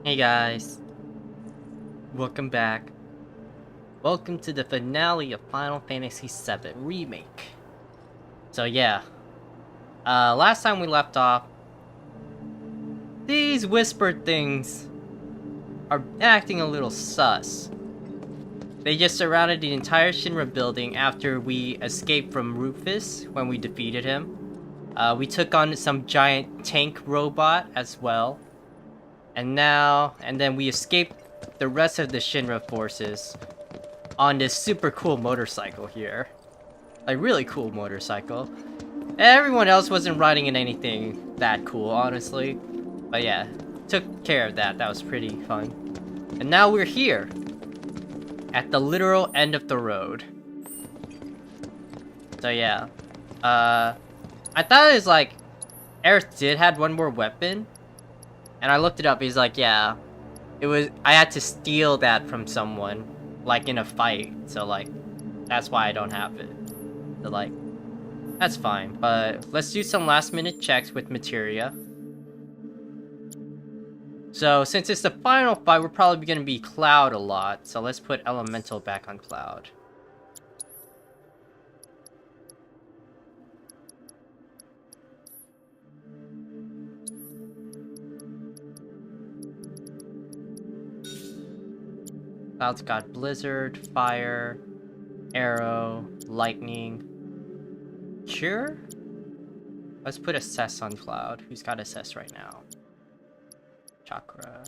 Hey guys, welcome back. Welcome to the finale of Final Fantasy VII Remake. So yeah, last time we left off, these whispered things are acting a little sus. They just surrounded the entire Shinra building after we escaped from Rufus when we defeated him. We took on some giant tank robot as well. And then we escaped the rest of the Shinra forces on this super cool motorcycle here. Like, really cool motorcycle. Everyone else wasn't riding in anything that cool, honestly. But yeah, took care of that. That was pretty fun. And now we're here. At the literal end of the road. So yeah. I thought it was like, Aerith did had one more weapon. And I looked it up, he's like, yeah. I had to steal that from someone. Like, in a fight. So like, that's why I don't have it. So like, that's fine, but let's do some last minute checks with materia. So since it's the final fight, we're probably going to be Cloud a lot. So let's put Elemental back on Cloud. Cloud's got Blizzard, Fire, Arrow, Lightning, Cure? Let's put Assess on Cloud. Who's got Assess right now? Chakra.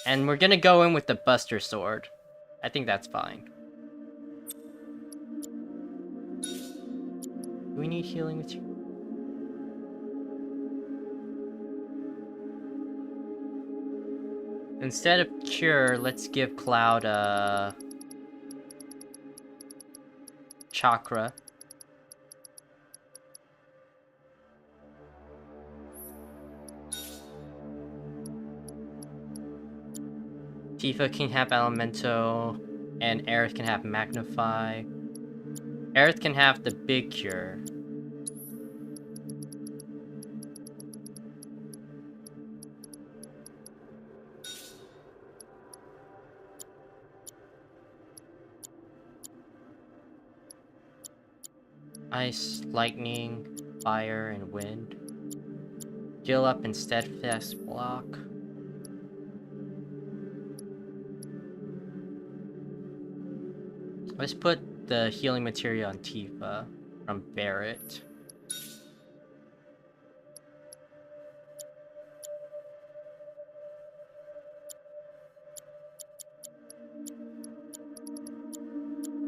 And we're gonna go in with the Buster Sword. I think that's fine. Do we need healing material? Instead of Cure, let's give Cloud a Chakra. Tifa can have Elemental, and Aerith can have Magnify. Aerith can have the Big Cure. Ice, Lightning, Fire, and Wind. Heal up and Steadfast Block. Let's put the healing material on Tifa from Barret.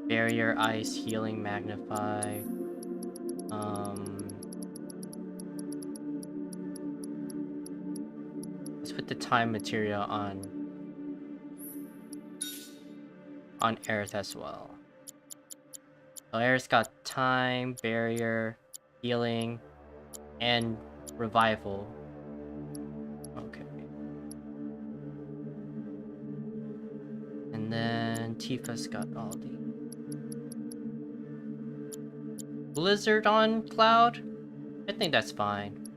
Barrier, Ice, Healing, Magnify. Let's put the time material on Aerith as well. So Aerith's got time, barrier, healing, and revival. Okay. And then Tifa's got all the Blizzard on Cloud? I think that's fine.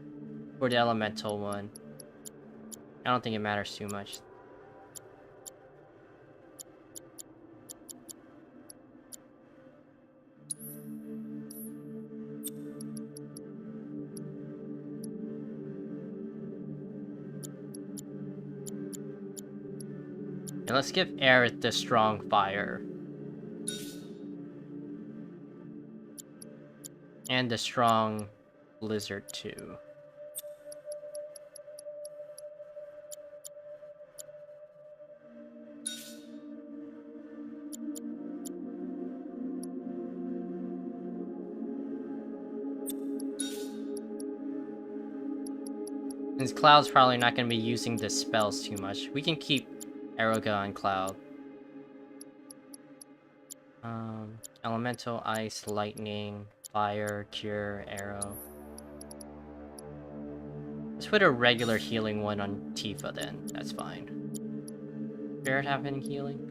For the elemental one. I don't think it matters too much. And let's give Aerith the strong fire. And the strong Blizzard too. Since Cloud's probably not going to be using the spells too much, we can keep Aeroga on Cloud. Elemental, Ice, Lightning, Fire, Cure, Arrow. Let's put a regular healing one on Tifa then. That's fine. Barret have any healing?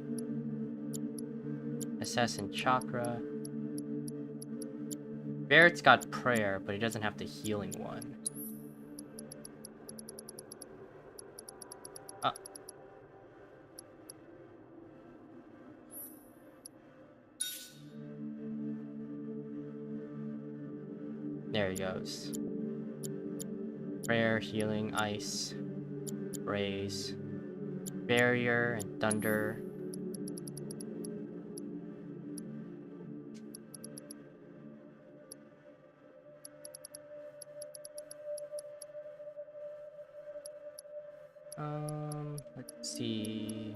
Assassin Chakra. Barret's got Prayer, but he doesn't have the healing one. Uh, there he goes. Prayer, healing, ice, raise, barrier, and thunder. Let's see.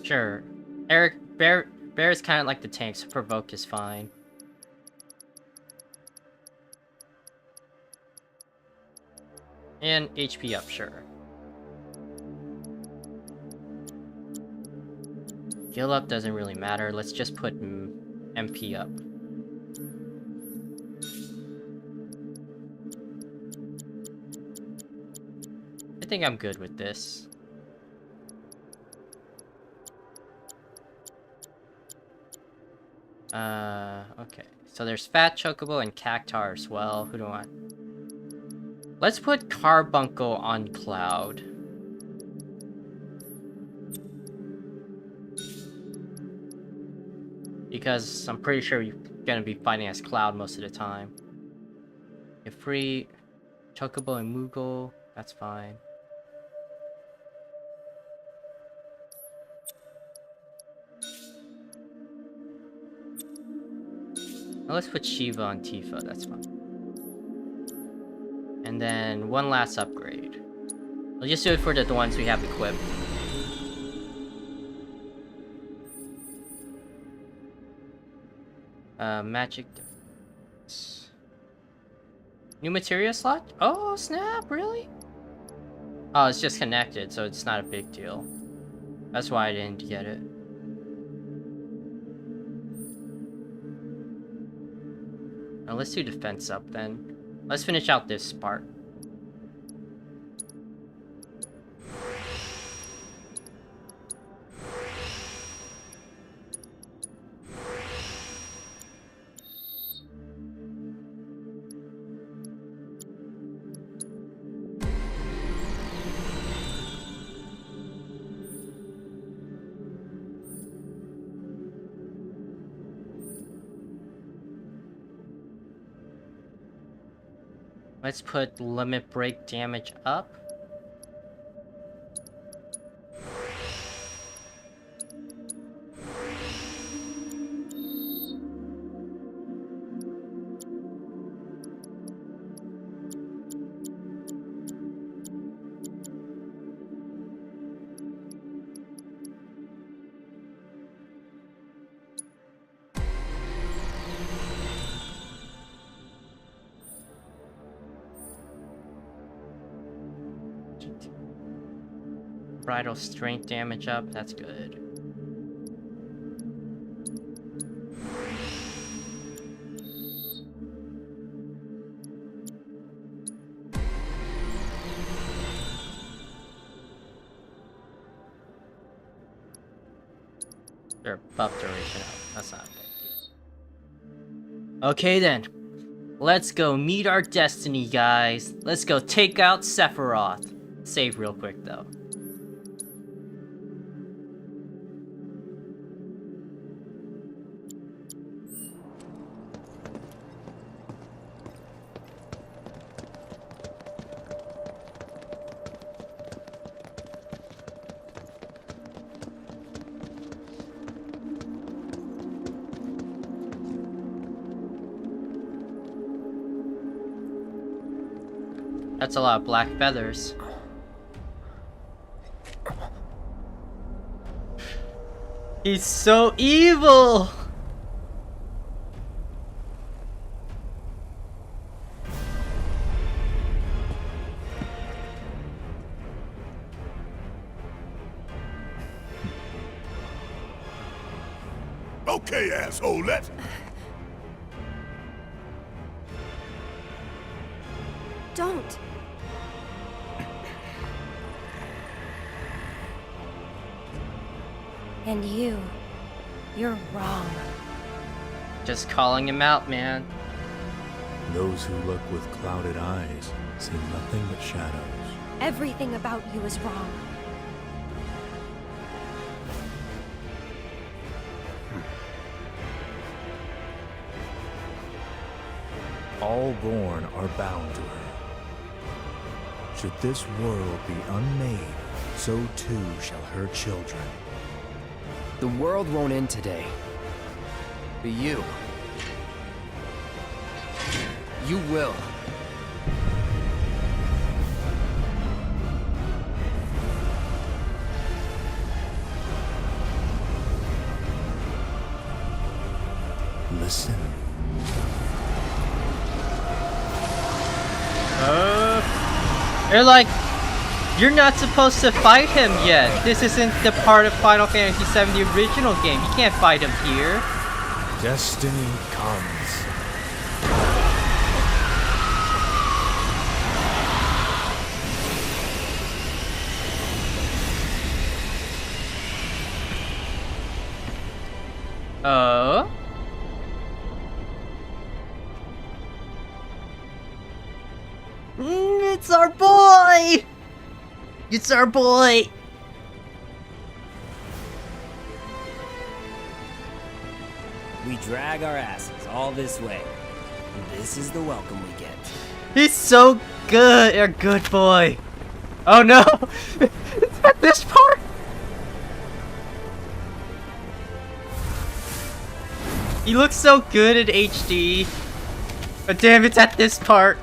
Sure. Bear is kind of like the tank, so provoke is fine. And HP up, sure. Heal up doesn't really matter. Let's just put MP up. I think I'm good with this. Okay. So there's Fat Chocobo and Cactar as well. Who do I want? Let's put Carbuncle on Cloud. Because I'm pretty sure you're gonna be fighting as Cloud most of the time. If free Chocobo and Moogle, that's fine. Now let's put Shiva on Tifa, that's fine. And then one last upgrade. We'll just do it for the ones we have equipped. Magic defense. New materia slot? Oh, snap, really? Oh, it's just connected, so it's not a big deal. That's why I didn't get it. Now let's do defense up then. Let's finish out this part. Let's put limit break damage up. Bridal strength damage up, that's good. Their buff duration up, that's not bad. Okay then, let's go meet our destiny, guys. Let's go take out Sephiroth. Save real quick though. That's a lot of black feathers. He's so evil! Okay, asshole, let's... Don't. And you. You're wrong. Just calling him out, man. Those who look with clouded eyes see nothing but shadows. Everything about you is wrong. All born are bound to her. Should this world be unmade, so too shall her children. The world won't end today. But you will. Listen. They're like, you're not supposed to fight him yet. This isn't the part of Final Fantasy VII, the original game. You can't fight him here. Destiny comes. Oh? It's our boy! It's our boy! We drag our asses all this way. And this is the welcome we get. He's so good! A good boy! Oh no! It's at this part! He looks so good in HD. But damn, it's at this part.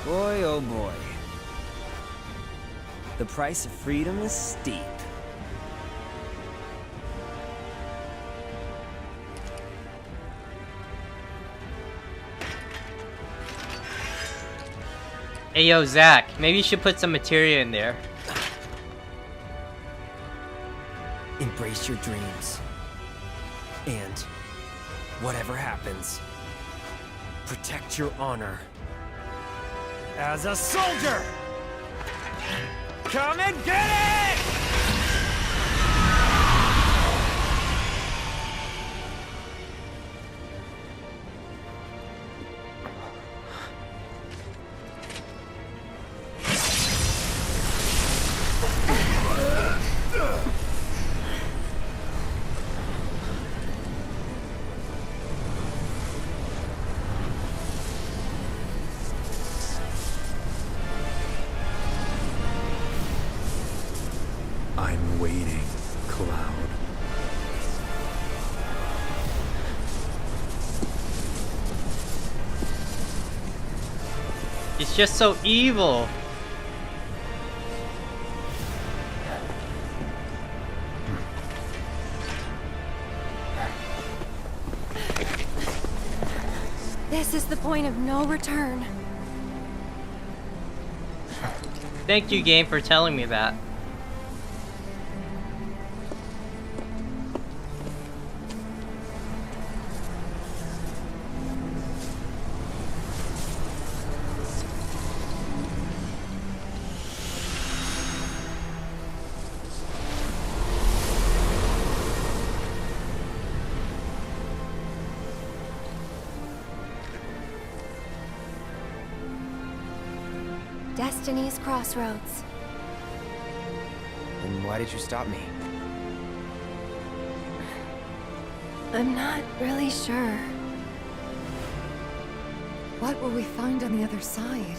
Boy, oh boy. The price of freedom is steep. Hey yo, Zach, maybe you should put some materia in there. Embrace your dreams. And whatever happens, protect your honor. As a soldier! Come and get it! I'm waiting, Cloud. He's just so evil. This is the point of no return. Thank you, game, for telling me that. Destiny's crossroads. And why did you stop me? I'm not really sure. What will we find on the other side?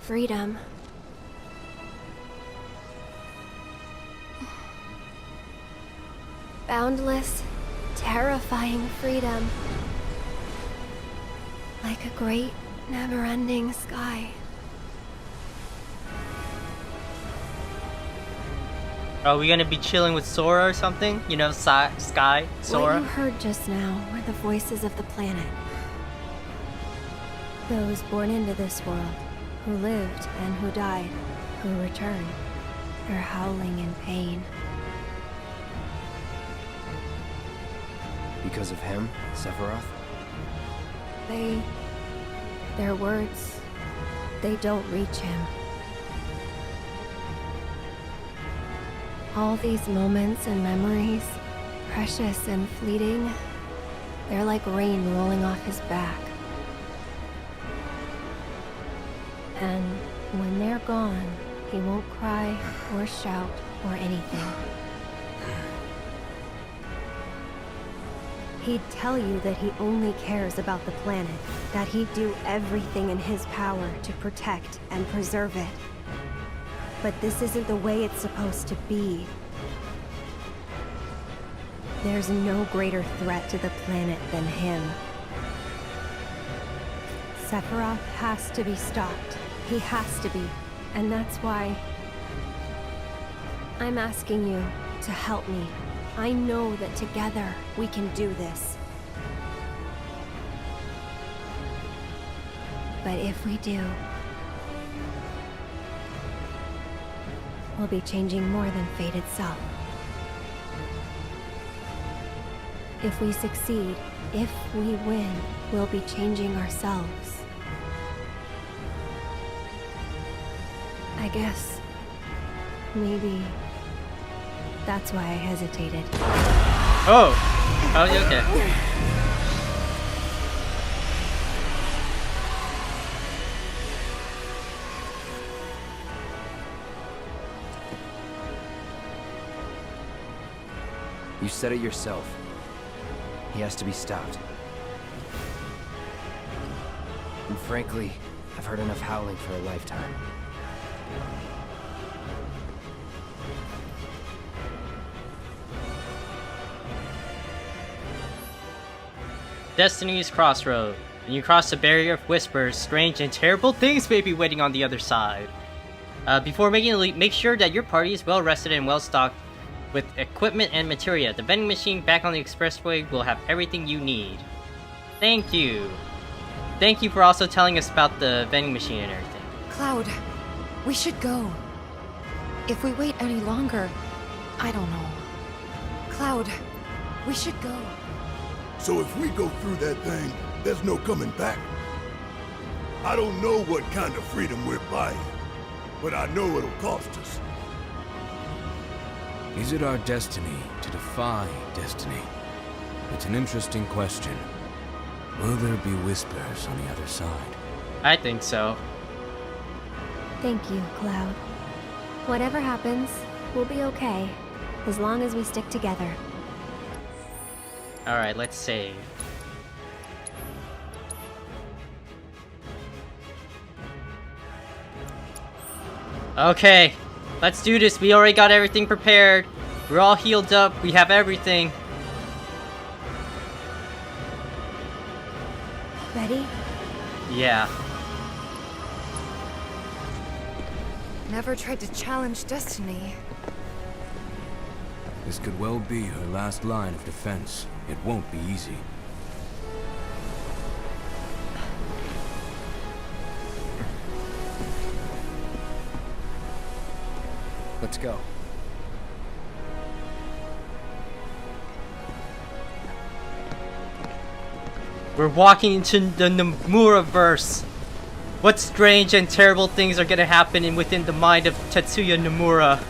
Freedom. Boundless, terrifying freedom. Like a great, never-ending sky. Are we gonna be chilling with Sora or something? You know, Sky, What Sora? you heard just now were the voices of the planet. Those born into this world, who lived and who died, who returned. They're howling in pain. Because of him, Sephiroth? They Their words, they don't reach him. All these moments and memories, precious and fleeting, they're like rain rolling off his back. And when they're gone, he won't cry or shout or anything. He'd tell you that he only cares about the planet, that he'd do everything in his power to protect and preserve it. But this isn't the way it's supposed to be. There's no greater threat to the planet than him. Sephiroth has to be stopped. He has to be. And that's why I'm asking you to help me. I know that together we can do this. But if we do, we'll be changing more than fate itself. If we succeed, if we win, we'll be changing ourselves. I guess maybe that's why I hesitated. Oh! Oh, you okay? You said it yourself. He has to be stopped. And frankly, I've heard enough howling for a lifetime. Destiny's Crossroad. When you cross the barrier of whispers, strange and terrible things may be waiting on the other side. Before making the leap, make sure that your party is well rested and well stocked with equipment and materia. The vending machine back on the expressway will have everything you need. Thank you. Thank you for also telling us about the vending machine and everything. Cloud, we should go. If we wait any longer, I don't know. Cloud, we should go. So if we go through that thing, there's no coming back. I don't know what kind of freedom we're buying, but I know it'll cost us. Is it our destiny to defy destiny? It's an interesting question. Will there be whispers on the other side? I think so. Thank you, Cloud. Whatever happens, we'll be okay, as long as we stick together. Alright, let's save. Okay, let's do this. We already got everything prepared. We're all healed up. We have everything. Ready? Yeah. Never tried to challenge destiny. This could well be her last line of defense. It won't be easy. Let's go. We're walking into the Nomura-verse. What strange and terrible things are gonna happen within the mind of Tetsuya Nomura?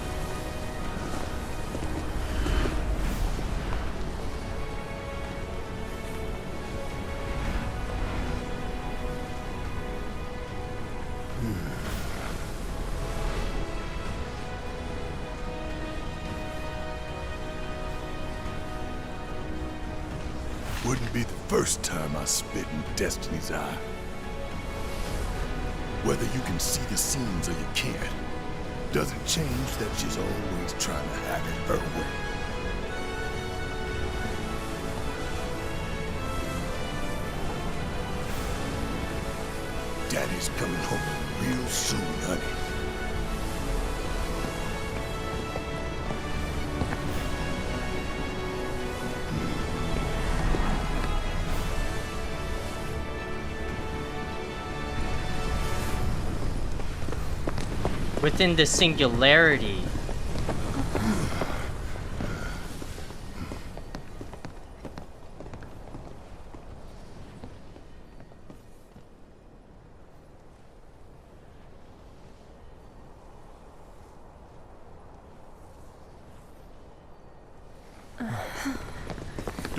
Wouldn't be the first time I spit in Destiny's eye. Whether you can see the seams or you can't, doesn't change that she's always trying to have it her way. Daddy's coming home real soon, honey. Within the singularity.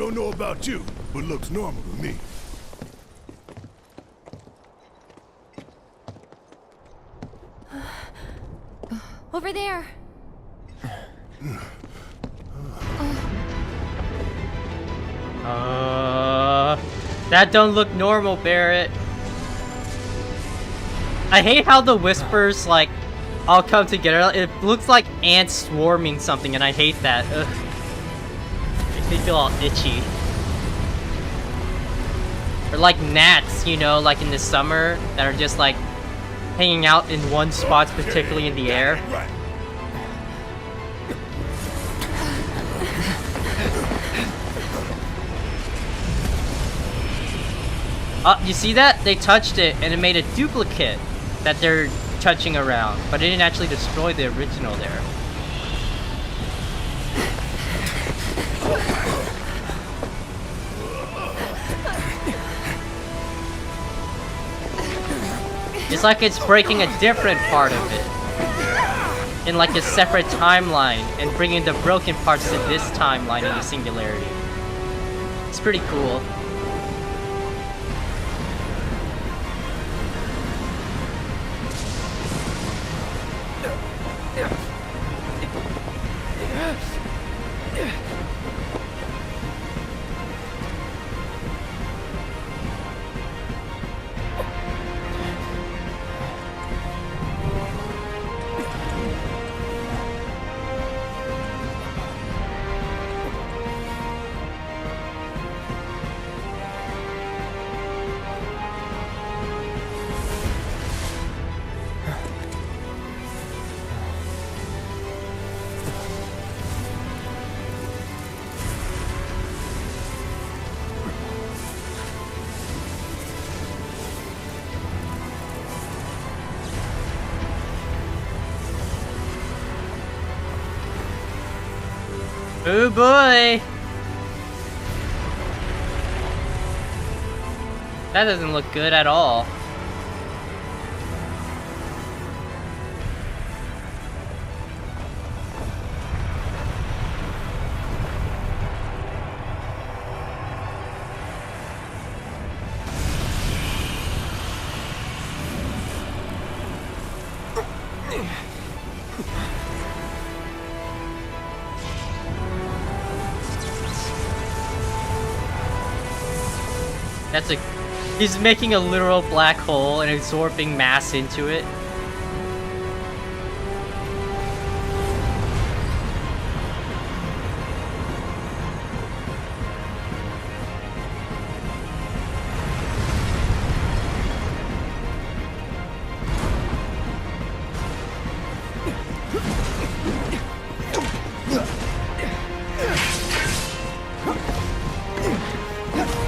Don't know about you, but looks normal to me. Over there. That don't look normal, Barrett. I hate how the whispers, like, all come together. It looks like ants swarming something, and I hate that. Ugh. Makes me feel all itchy. Or like gnats, you know, like in the summer, that are just like hanging out in one spot, particularly in the air. Right. You see that? They touched it, and it made a duplicate that they're touching around, but it didn't actually destroy the original there. It's like it's breaking a different part of it in like a separate timeline and bringing the broken parts to this timeline into singularity. It's pretty cool. Oh boy! That doesn't look good at all. That's a... He's making a literal black hole and absorbing mass into it.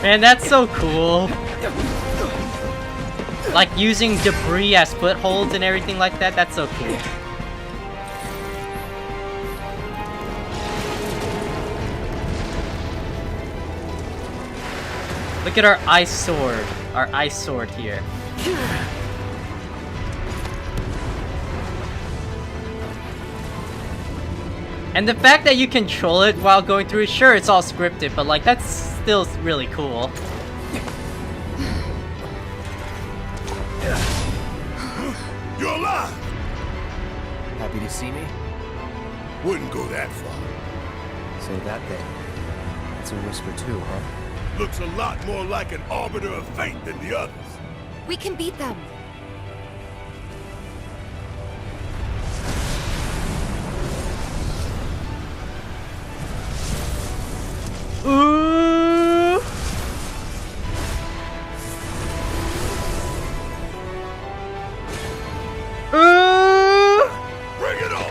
Man, that's so cool. Like using debris as footholds and everything like that, that's so cool. Look at our ice sword here. And the fact that you control it while going through it, sure, it's all scripted, but like, that's still really cool. You're alive! Happy to see me? Wouldn't go that far. Say that then. It's a whisper too, huh? Looks a lot more like an arbiter of fate than the others. We can beat them. Ooh! Ooh! Bring it on!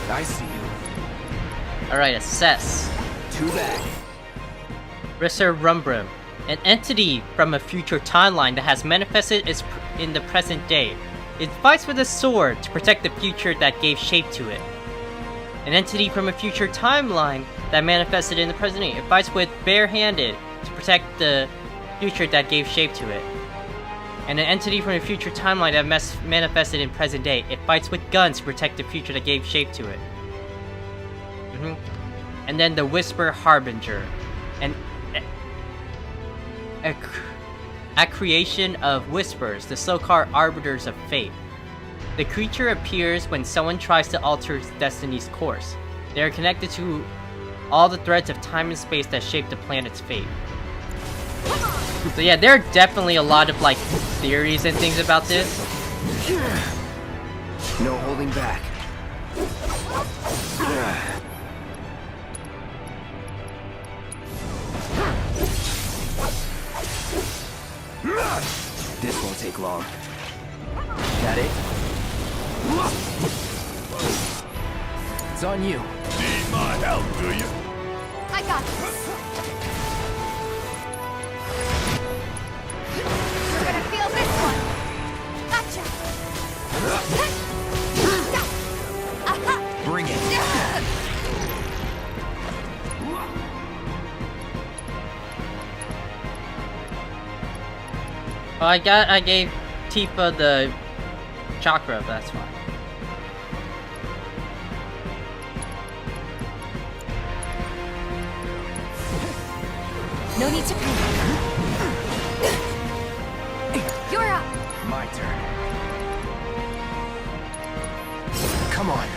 I see you. Alright, assess. Too bad. Risser Rumbrim, an entity from a future timeline that has manifested in the present day. It fights with a sword to protect the future that gave shape to it. an entity from a future timeline that manifested in the present day. It fights with barehanded to protect the future that gave shape to it. And an entity from a future timeline that manifested in present day. It fights with guns to protect the future that gave shape to it. And then the Whisper Harbinger, a creation of whispers, the so-called arbiters of fate. The creature appears when someone tries to alter destiny's course. They are connected to all the threads of time and space that shape the planet's fate. So yeah, there are definitely a lot of like theories and things about this. No holding back. This won't take long. That it? It's on you. Need my help, do you? I got this. You're gonna feel this one. Gotcha. Bring it. Well, I gave Tifa the chakra, but that's fine. No need to panic. You're up. My turn. Come on.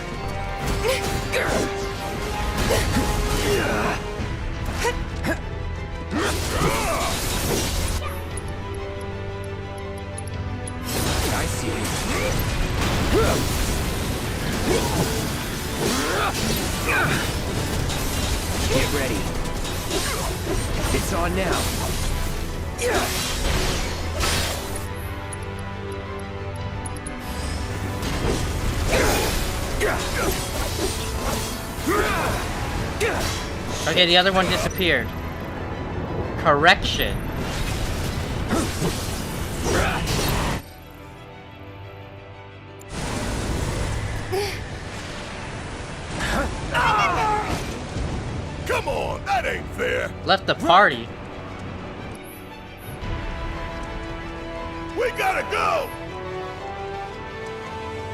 I see you. Get ready. It's on now. Okay, the other one disappeared. Correction. Come on, that ain't fair. Left the party. We gotta go.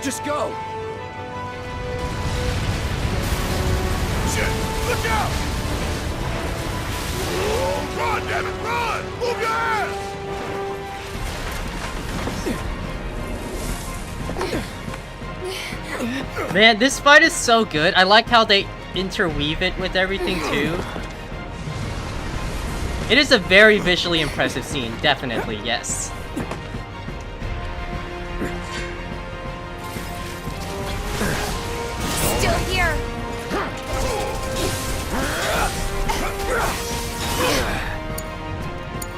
Just go. Shit, look out! Oh, run, damn it, run! Move your ass! Man, this fight is so good. I like how they interweave it with everything too. It is a very visually impressive scene, definitely, yes. Still here.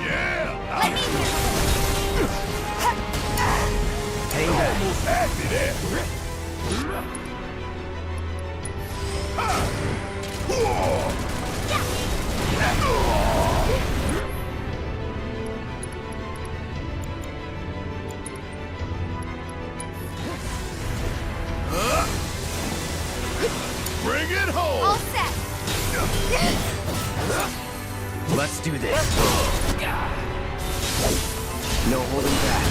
Yeah! Let me handle Hang back. Almost had me there. Bring it home! All set. Let's do this. No holding back.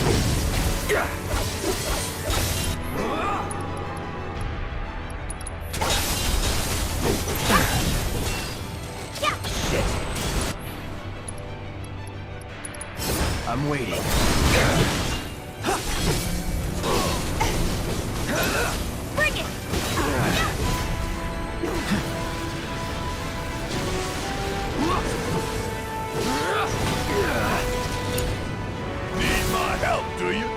Shit. I'm waiting. Bring it. Need my help, do you?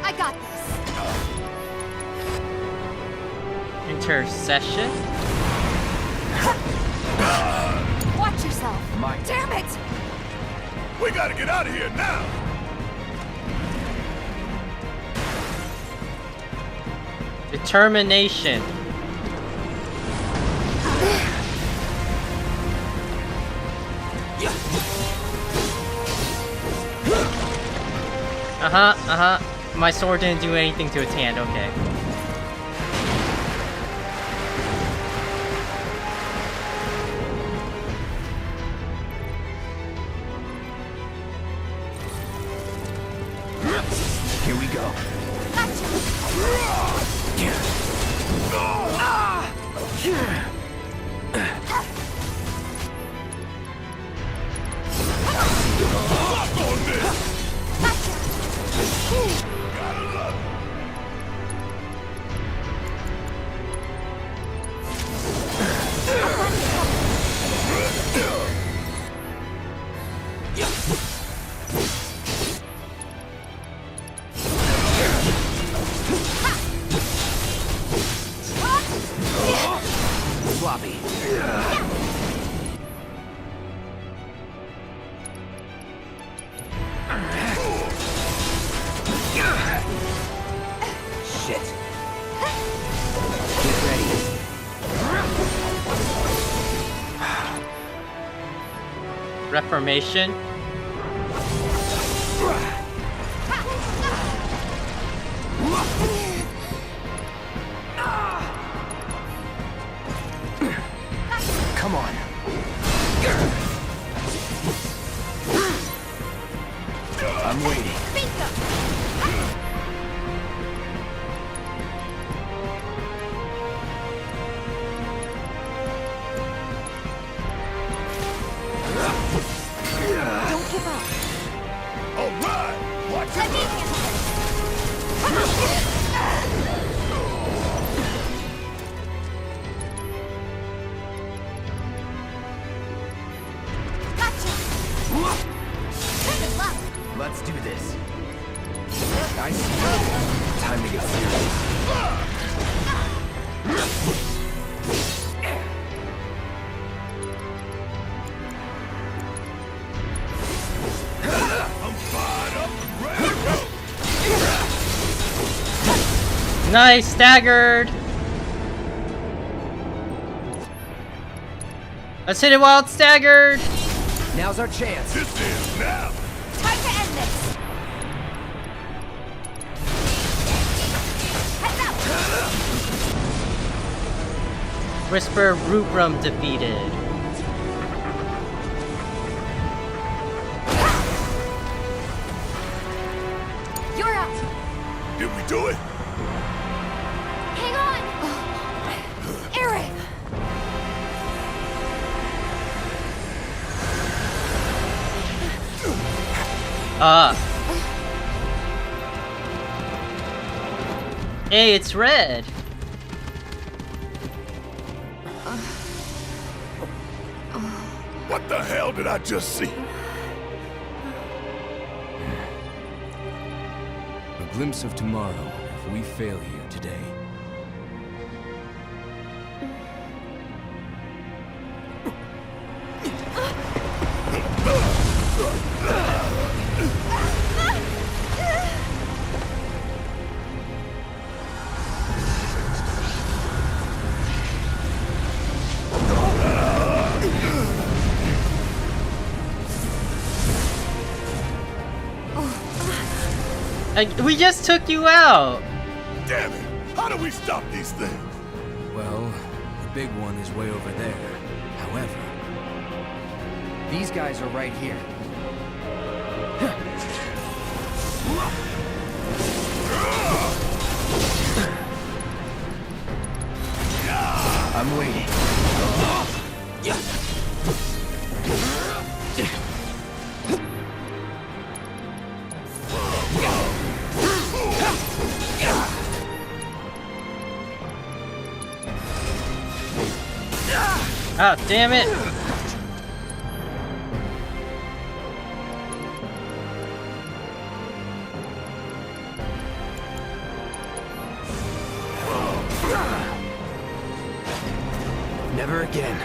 I got this. Intercession? Watch yourself. My Damn it. We gotta get out of here now! Determination. My sword didn't do anything to its hand, okay. Here we go. Floppy. Shit. Get ready. Reformation. Come on. I'm waiting. Don't give up. All right! Watch it! Let's do this. Nice. Time to get serious. I'm fired up and ready to go! Nice, staggered. Let's hit it while it's staggered. Now's our chance. This is now! Time to end this. Heads up. Whisper root room defeated. You're up. Did we do it? Hang on. Eric. Hey, it's red. What the hell did I just see? A glimpse of tomorrow if we fail here today. We just took you out. Damn it! How do we stop these things? Well, the big one is way over there. However, These guys are right here. I'm waiting. Ah, damn it. Never again.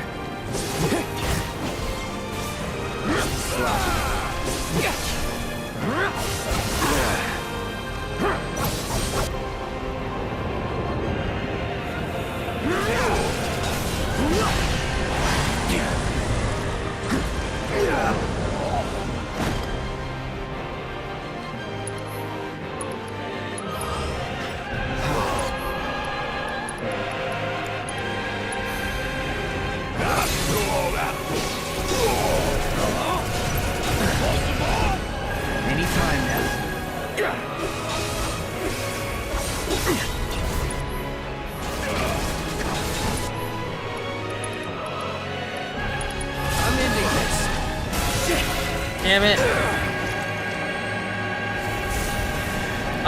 damn it.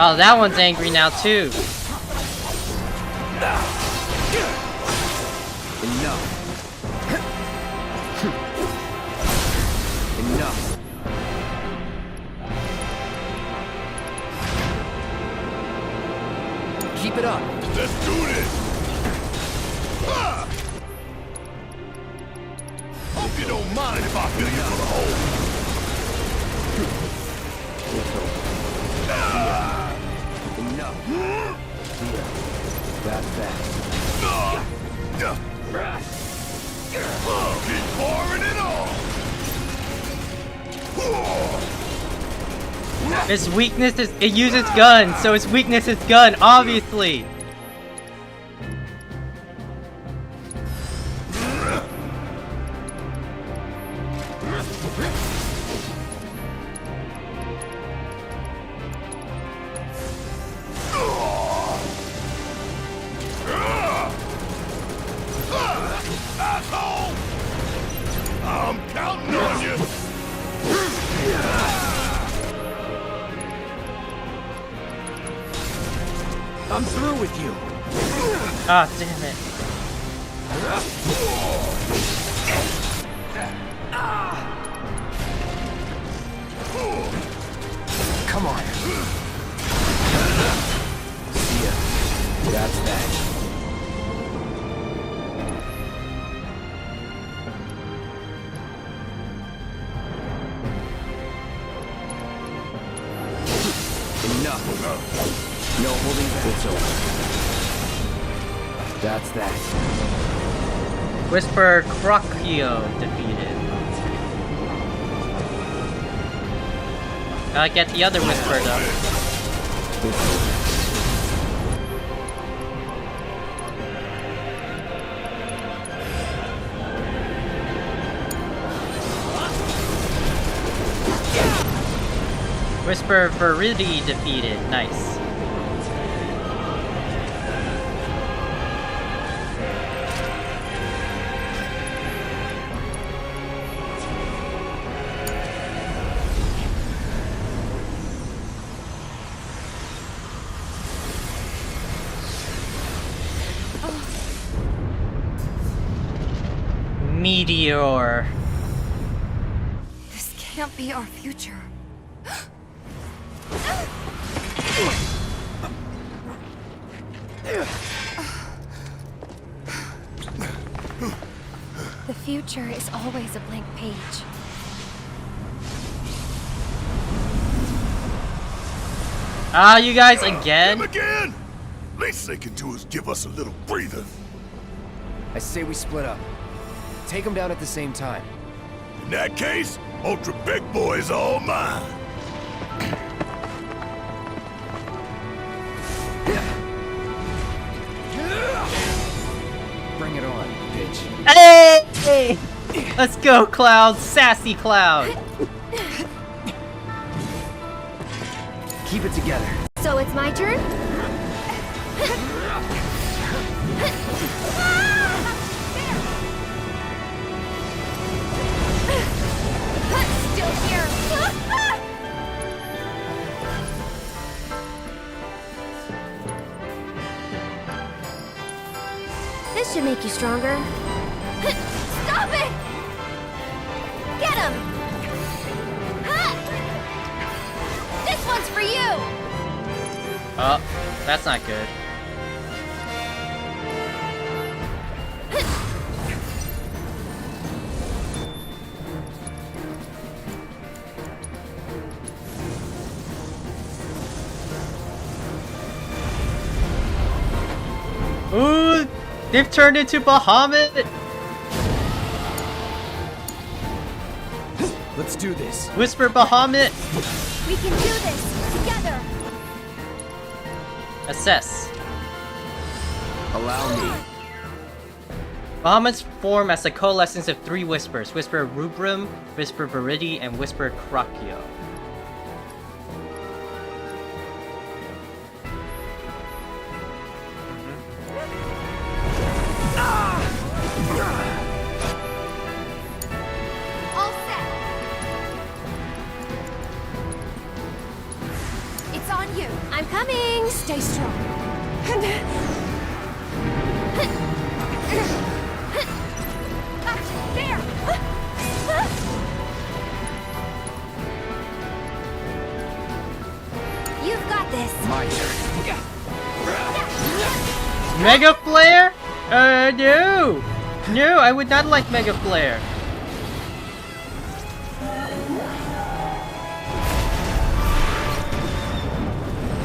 Oh, that one's angry now too. Enough. Enough. Keep it up. Let's do this! Ah! Hope you don't mind if I fill you full of holes. Ah! Enough. That's that. Keep pouring it on! Its weakness is it uses gun, so its weakness is gun, obviously. Asshole! I'm counting on you! I'm through with you. Ah, damn it. Come on. See ya. That's that. Enough. No holding back. It's over. That's that. Whisper Crocchio defeated. Gotta get the other Whisper though. It's over. Whisper Viridi defeated. Nice. Meteor. This can't be our future. The future is always a blank page. Ah, you guys again? Them again? Least they can do is give us a little breather. I say we split up. Take them down at the same time. In that case, Ultra Big Boy's all mine. Bring it on, bitch. Hey! Let's go, Cloud. Sassy Cloud. Keep it together. So it's my turn? Still here. This should make you stronger. Stop it! Get him! This one's for you! Oh, that's not good. Ooh, they've turned into Bahamut. Let's do this. Whisper Bahamut. We can do this together. Assess. Allow me. Bahamuts form as a coalescence of three whispers: Whisper Rubrum, Whisper Viridi, and Whisper Crocchio. All set. you. I'm coming. Stay strong. There. You've got this. My turn. Mega Flare? No! No, I would not like Mega Flare.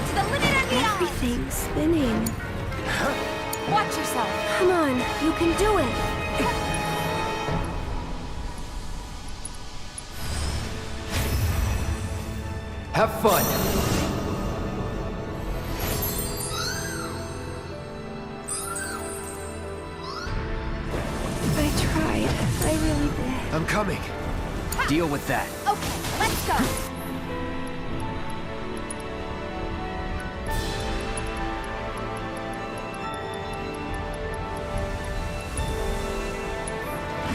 To the limit and beyond. Everything's spinning. Watch yourself. Come on, you can do it. Have fun. I tried. I really did. I'm coming. Deal with that. Okay, let's go.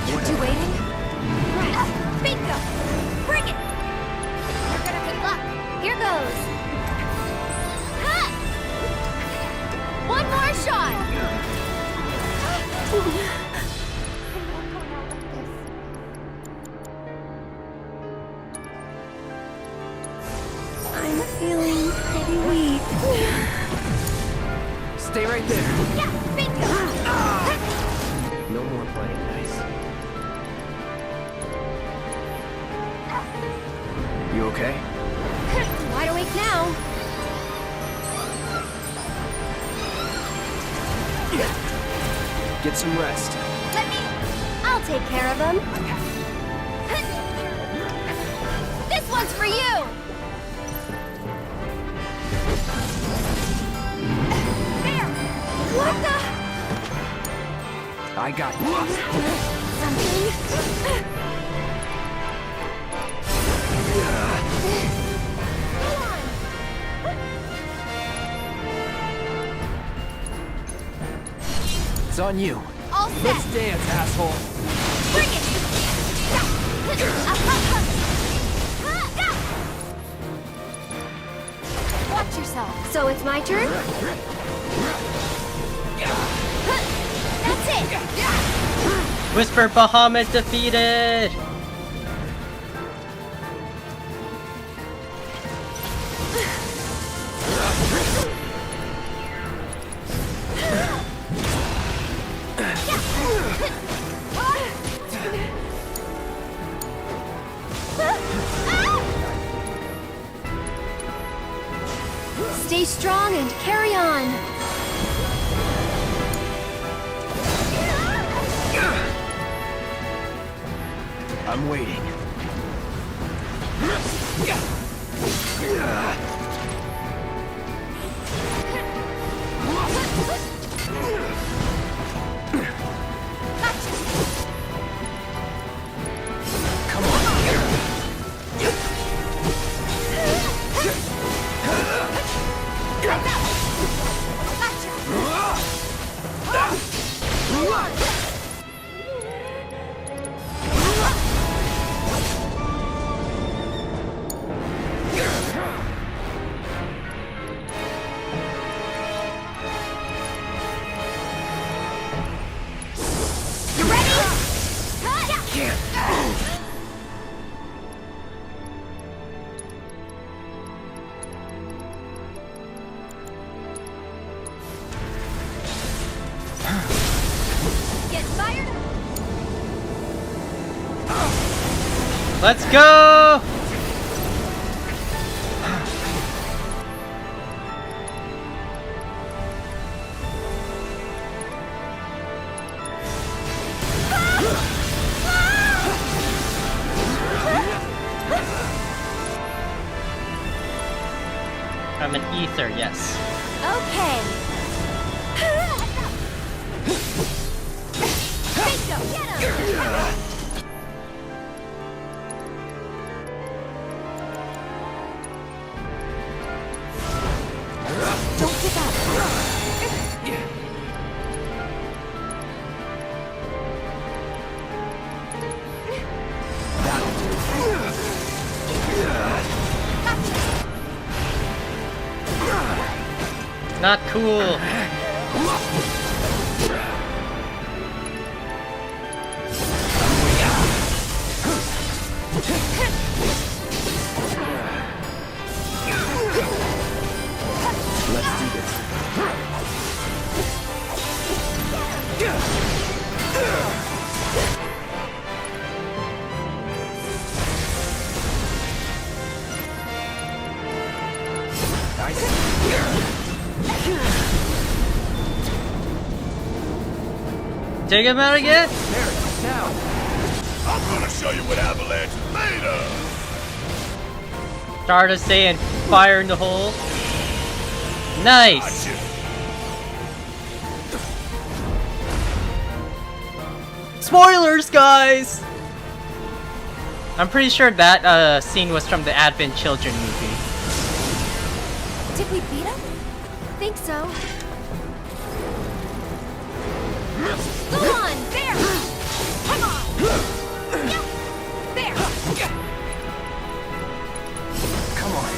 Kept you waiting? Right. Bingo! Bring it! You're gonna good luck. Here goes. Ha! One more shot! I'm feeling pretty weak. Stay right there. Yeah, bingo! No more playing nice. You okay? Wide awake now. Get some rest. I'll take care of him. This one's for you! There! What the? I got you. Something? It's on you. All set! Let's dance, asshole. Bring it! Watch yourself. So it's my turn? That's it! Whisper Bahamut defeated! Stay strong and carry on. I'm waiting. Come on. You ready? Get fired? Let's go! I'm an ether, yes. Okay. Bingo! Get him! Don't give up. Not cool. Let's do this. Take him out again? There, now. I'm gonna show you what Avalanche is made of! Stardust saying fire in the hole. Nice! Gotcha. Spoilers, guys! I'm pretty sure that scene was from the Advent Children movie. Did we beat him? Think so. Go on, there! Come on! Yeah. There! Come on.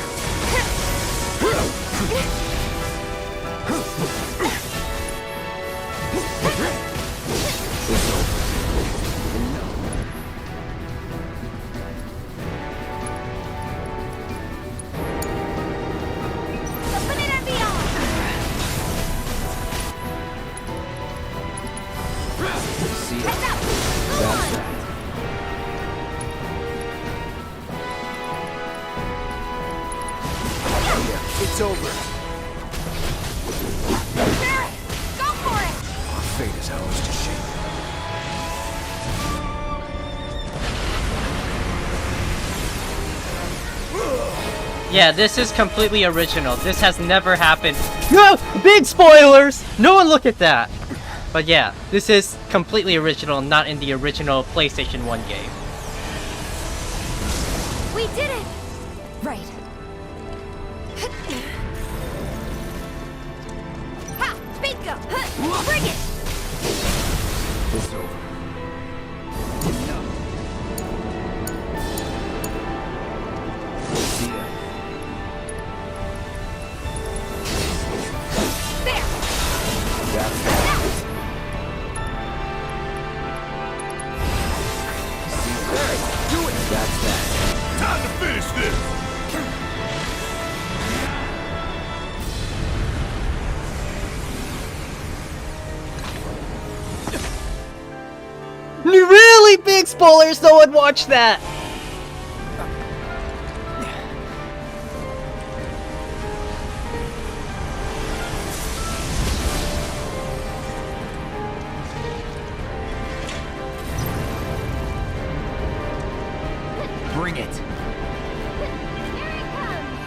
Open it and beyond! See ya. Heads up! Go That's on! that. It's over. There! Go for it! Our fate is ours to shape. Yeah, this is completely original. This has never happened. No! Big spoilers! No one look at that! But yeah, this is completely original, not in the original PlayStation 1 game. We did it! Right. Ha! Bingo! Bring it! It's over. See ya. There! That's that. Do it. That's that. Time to finish this! Really big spoilers, no one watched that! Bring it. Here it comes!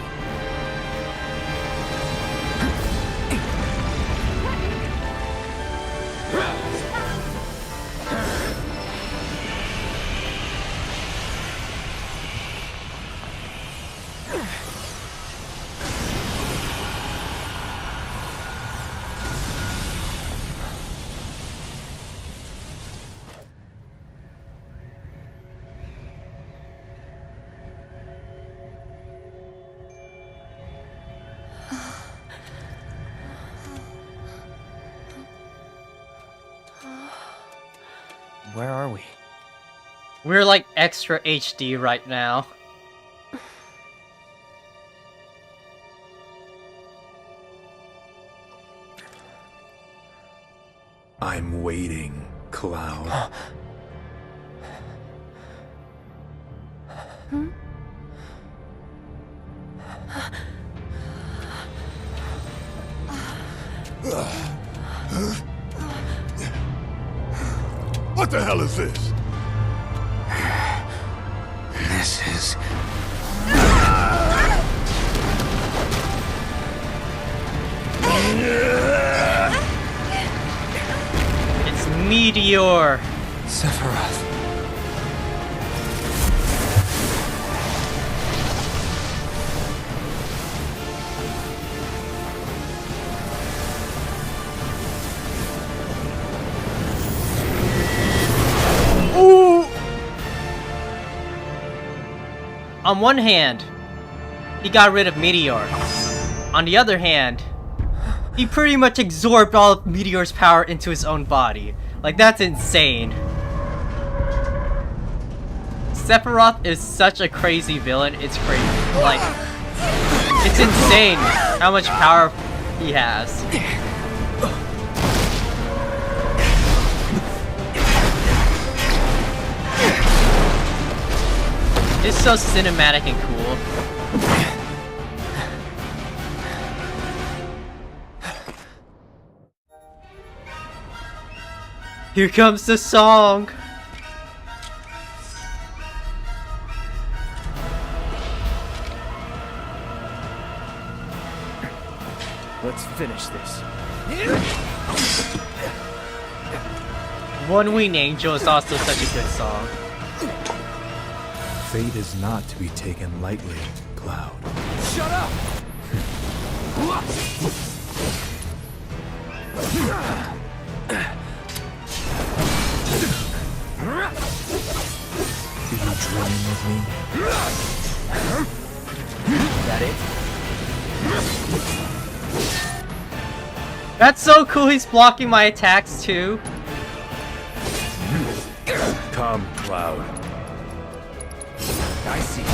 Where are we? We're like extra HD right now. I'm waiting, Cloud. What the hell is this? This is... It's Meteor! Sephiroth. Ooh! On one hand, he got rid of Meteor. On the other hand, He pretty much absorbed all of Meteor's power into his own body. Like, that's insane. Sephiroth is such a crazy villain, it's crazy. Like, it's insane how much power he has. It's so cinematic and cool. Here comes the song! Let's finish this. One Winged Angel is also such a good song. Fate is not to be taken lightly, Cloud. Shut up! Do you dream with me? That it? That's so cool, he's blocking my attacks too. Come, Cloud. I see.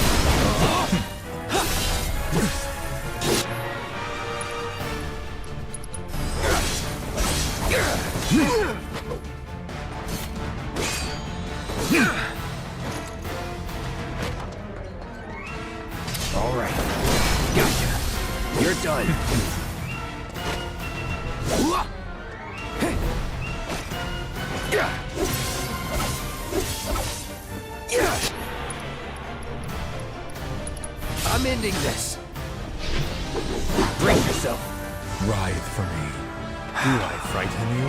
All right. Gotcha. You're done. I'm ending this. Brace yourself. Writhe for me. Do I frighten you?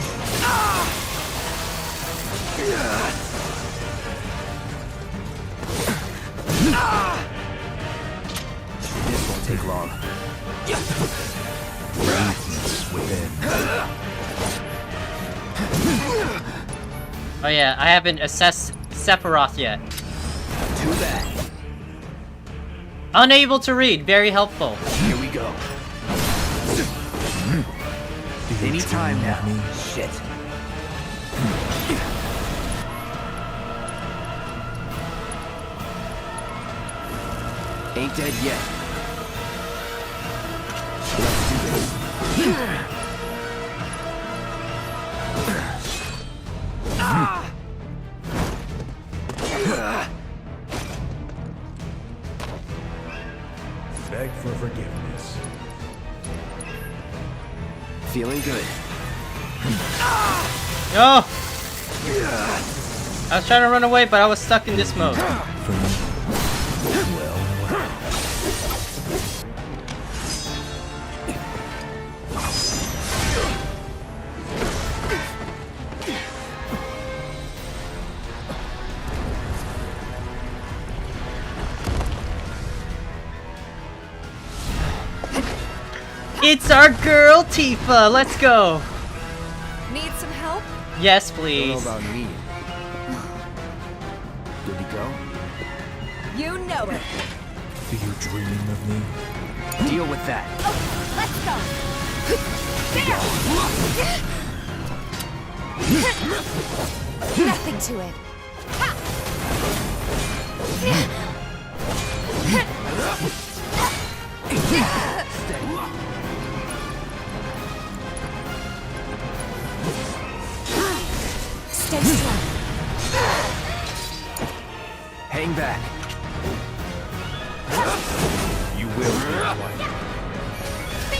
This won't take long. Weakness within. Oh yeah, I haven't assessed Sephiroth yet. Too bad. Unable to read, very helpful. Here we go. Do you Anytime dream now. of me? Shit. Ain't dead yet. Let's do this. Beg for forgiveness. Feeling good. Oh! I was trying to run away, but I was stuck in this mode. For me? Well. It's our girl, Tifa! Let's go! Need some help? Yes, Don't know please. about me. Good to go? You know it. Do you dream of me? Deal with that. Let's go. There. Nothing to it. Stay strong. Hang back. You will be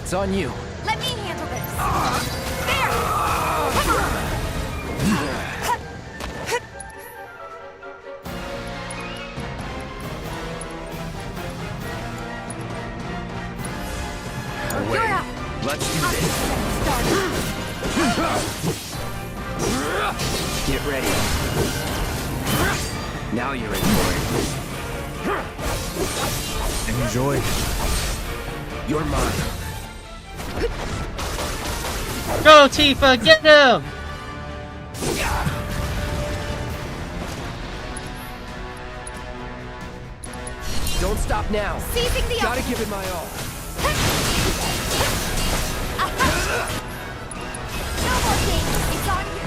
It's on you. Let me handle this. There. Come on. Wait. You're up. Let's do this. Get ready. Now you're in for it. Enjoy. You're mine. Go, Tifa! Get him! Don't stop now. Seizing the Gotta give it my all. No more games. It's on you.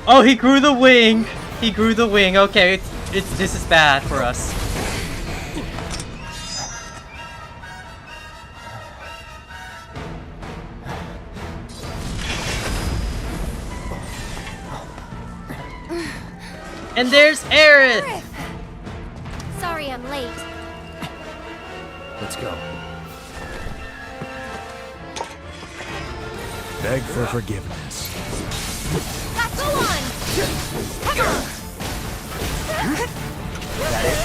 Oh, he grew the wing. He grew the wing. Okay, this is bad for us. And there's Aerith! Sorry I'm late. Let's go. Beg for forgiveness. Go on! Come on! That it?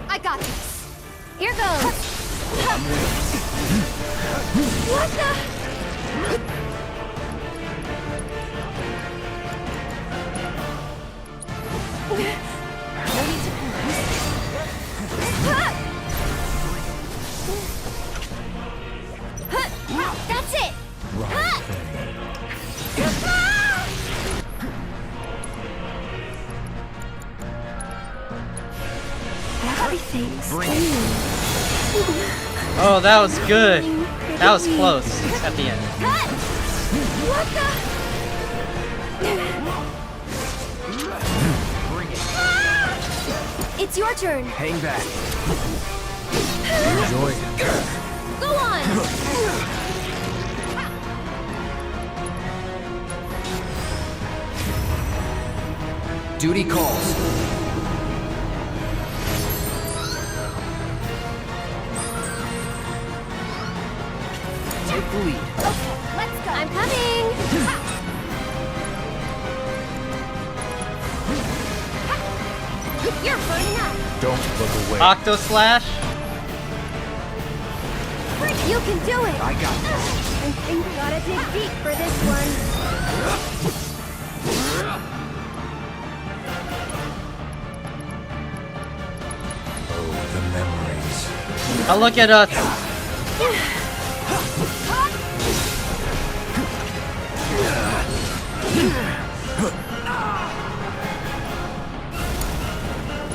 I got this. Here goes. What the? No need to That's it. Right thing. Everything's Oh, that was good. That was close at the end. What the? It's your turn. Hang back. Enjoy it. Go on. Duty calls. Take the lead. Let's go. I'm coming. You're burning up. Don't look away. Octo Slash? You can do it. I got this. I think we gotta dig deep for this one. Oh, the memories. Oh, look at us.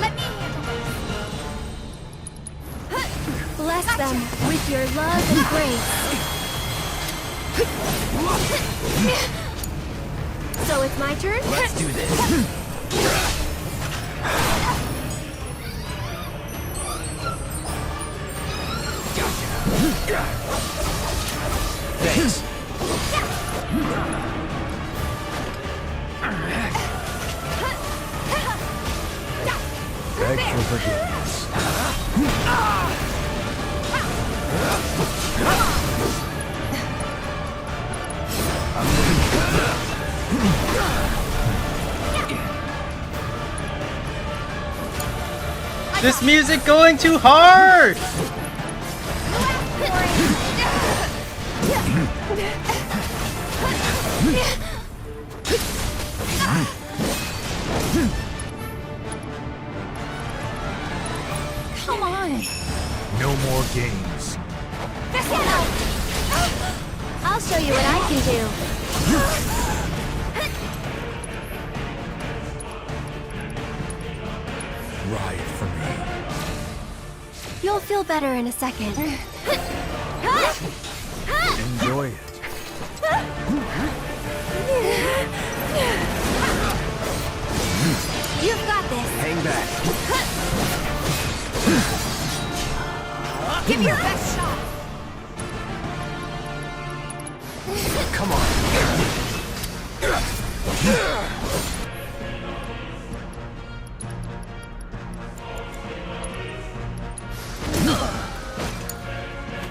Let me bless them with your love and grace. So it's my turn? Let's do this. Thanks. Beg for forgiveness. This music going too hard! Come on. No more games. I'll show you what I can do. Ride for me. You'll feel better in a second. Enjoy it. You've got this. Hang back. Give your best shot. Come on.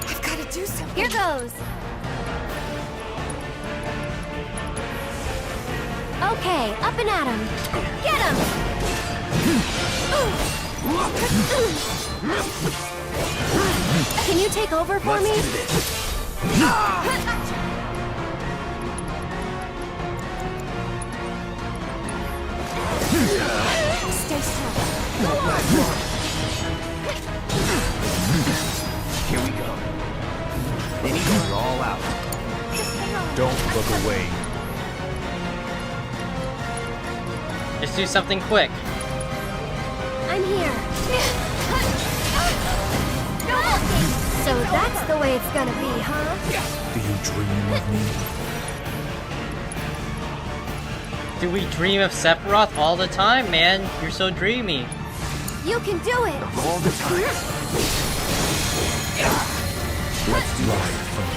I've got to do something. Here goes. Okay, up and at him. Get him. Can you take over for me? Let's do this. Stay still. Go on. all out. Don't look away. Just do something quick. I'm here. So that's the way it's gonna be, huh? Do you dream of me? Do we dream of Sephiroth all the time, man? You're so dreamy. You can do it! All the time. Let's do it for me.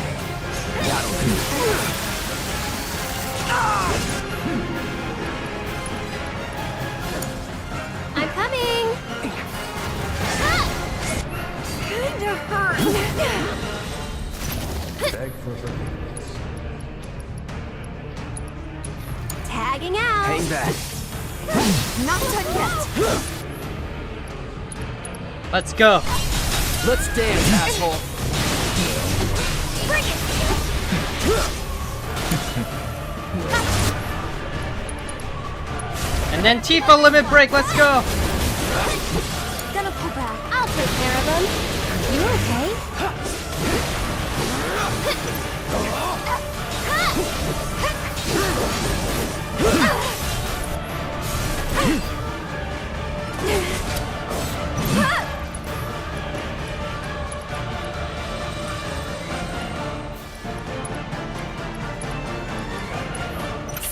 That'll do. I'm coming! Kinda hurt. Beg for forgiveness. Tagging out! Hang back. Not done yet! Let's go. Let's dance, asshole. Bring it! And then Tifa limit break, let's go! Gonna pull back. I'll take care of them. You okay?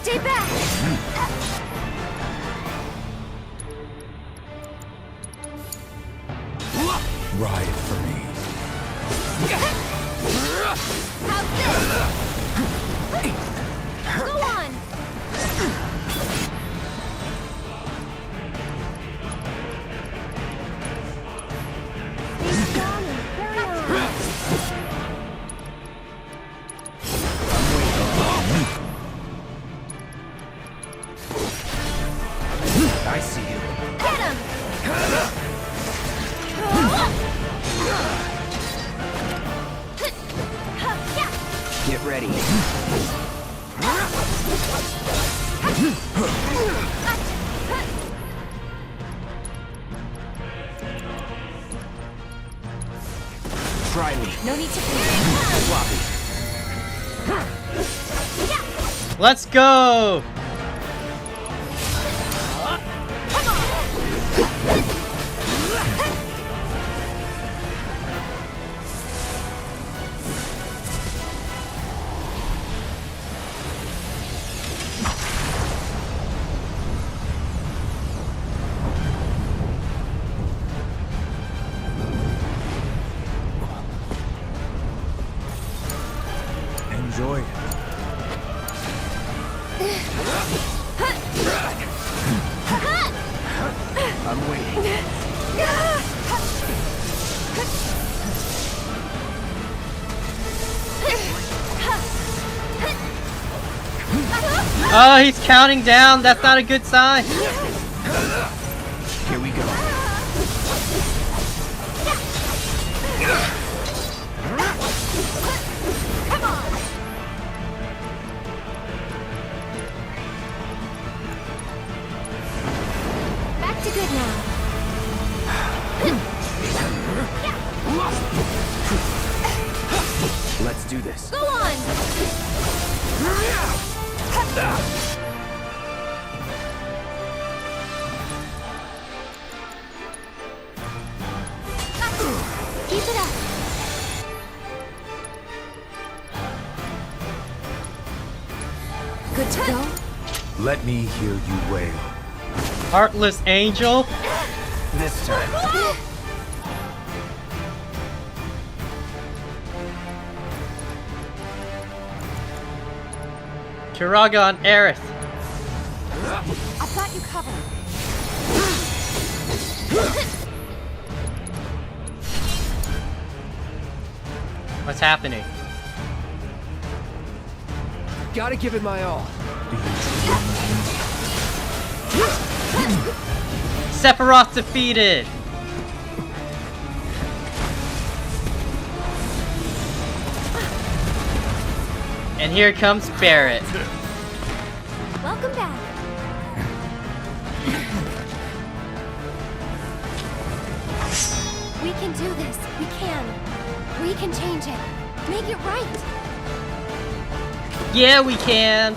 Stay back! Ride for me. How's this? Go on! Stay strong and carry on. I see you. Get him! Get ready. Try me. No need to fear. Sloppy. Let's go! Enjoy it. I'm waiting. Oh, he's counting down. That's not a good sign. Here we go. Come on! Back to good now. Let's do this. Go on! Keep it up. Good to go? Let me hear you wail. Heartless angel. This time. Kiraga on Aerith. I've got you covered. What's happening? Gotta give it my all. Sephiroth defeated. And here comes Barret. Welcome back. We can do this. We can. We can change it. Make it right. Yeah, we can!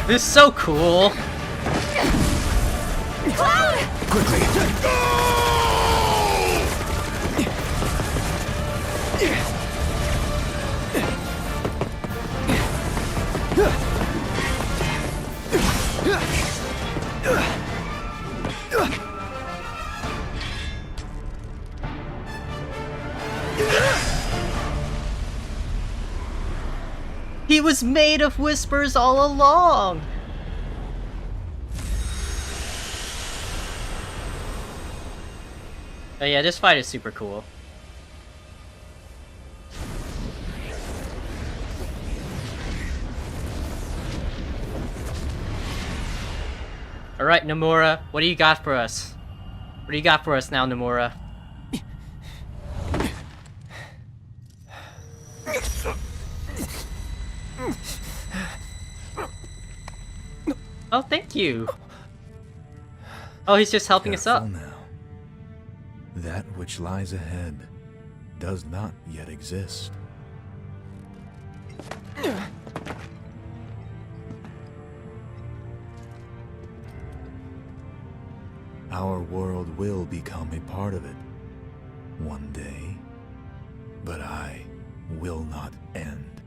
This is so cool! He was made of whispers all along! Oh yeah, this fight is super cool. Alright, Nomura, what do you got for us? What do you got for us now, Nomura? Oh, thank you. Oh, he's just helping us up. Careful now. That which lies ahead does not yet exist. Our world will become a part of it one day, but I will not end.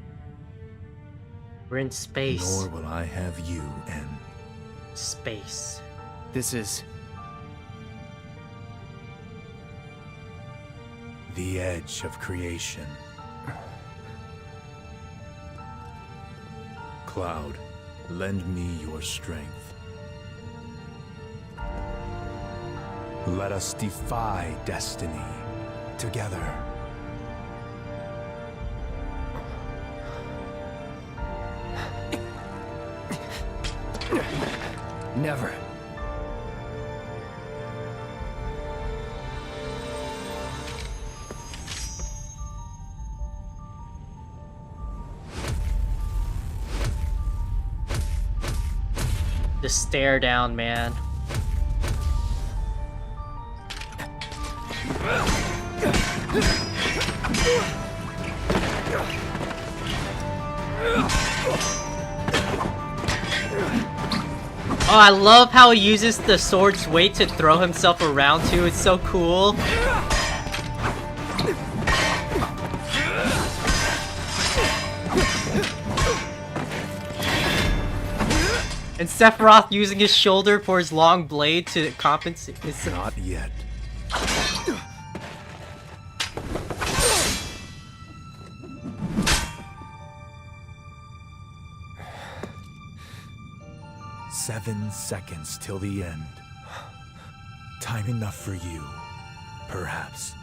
We're in space. Nor will I have you end. Space. This is... The edge of creation. Cloud, lend me your strength. Let us defy destiny together. Never. Just stare down, man. Oh, I love how he uses the sword's weight to throw himself around too. It's so cool. And Sephiroth using his shoulder for his long blade to compensate. It's Not yet. Seven seconds till the end. Time enough for you, perhaps.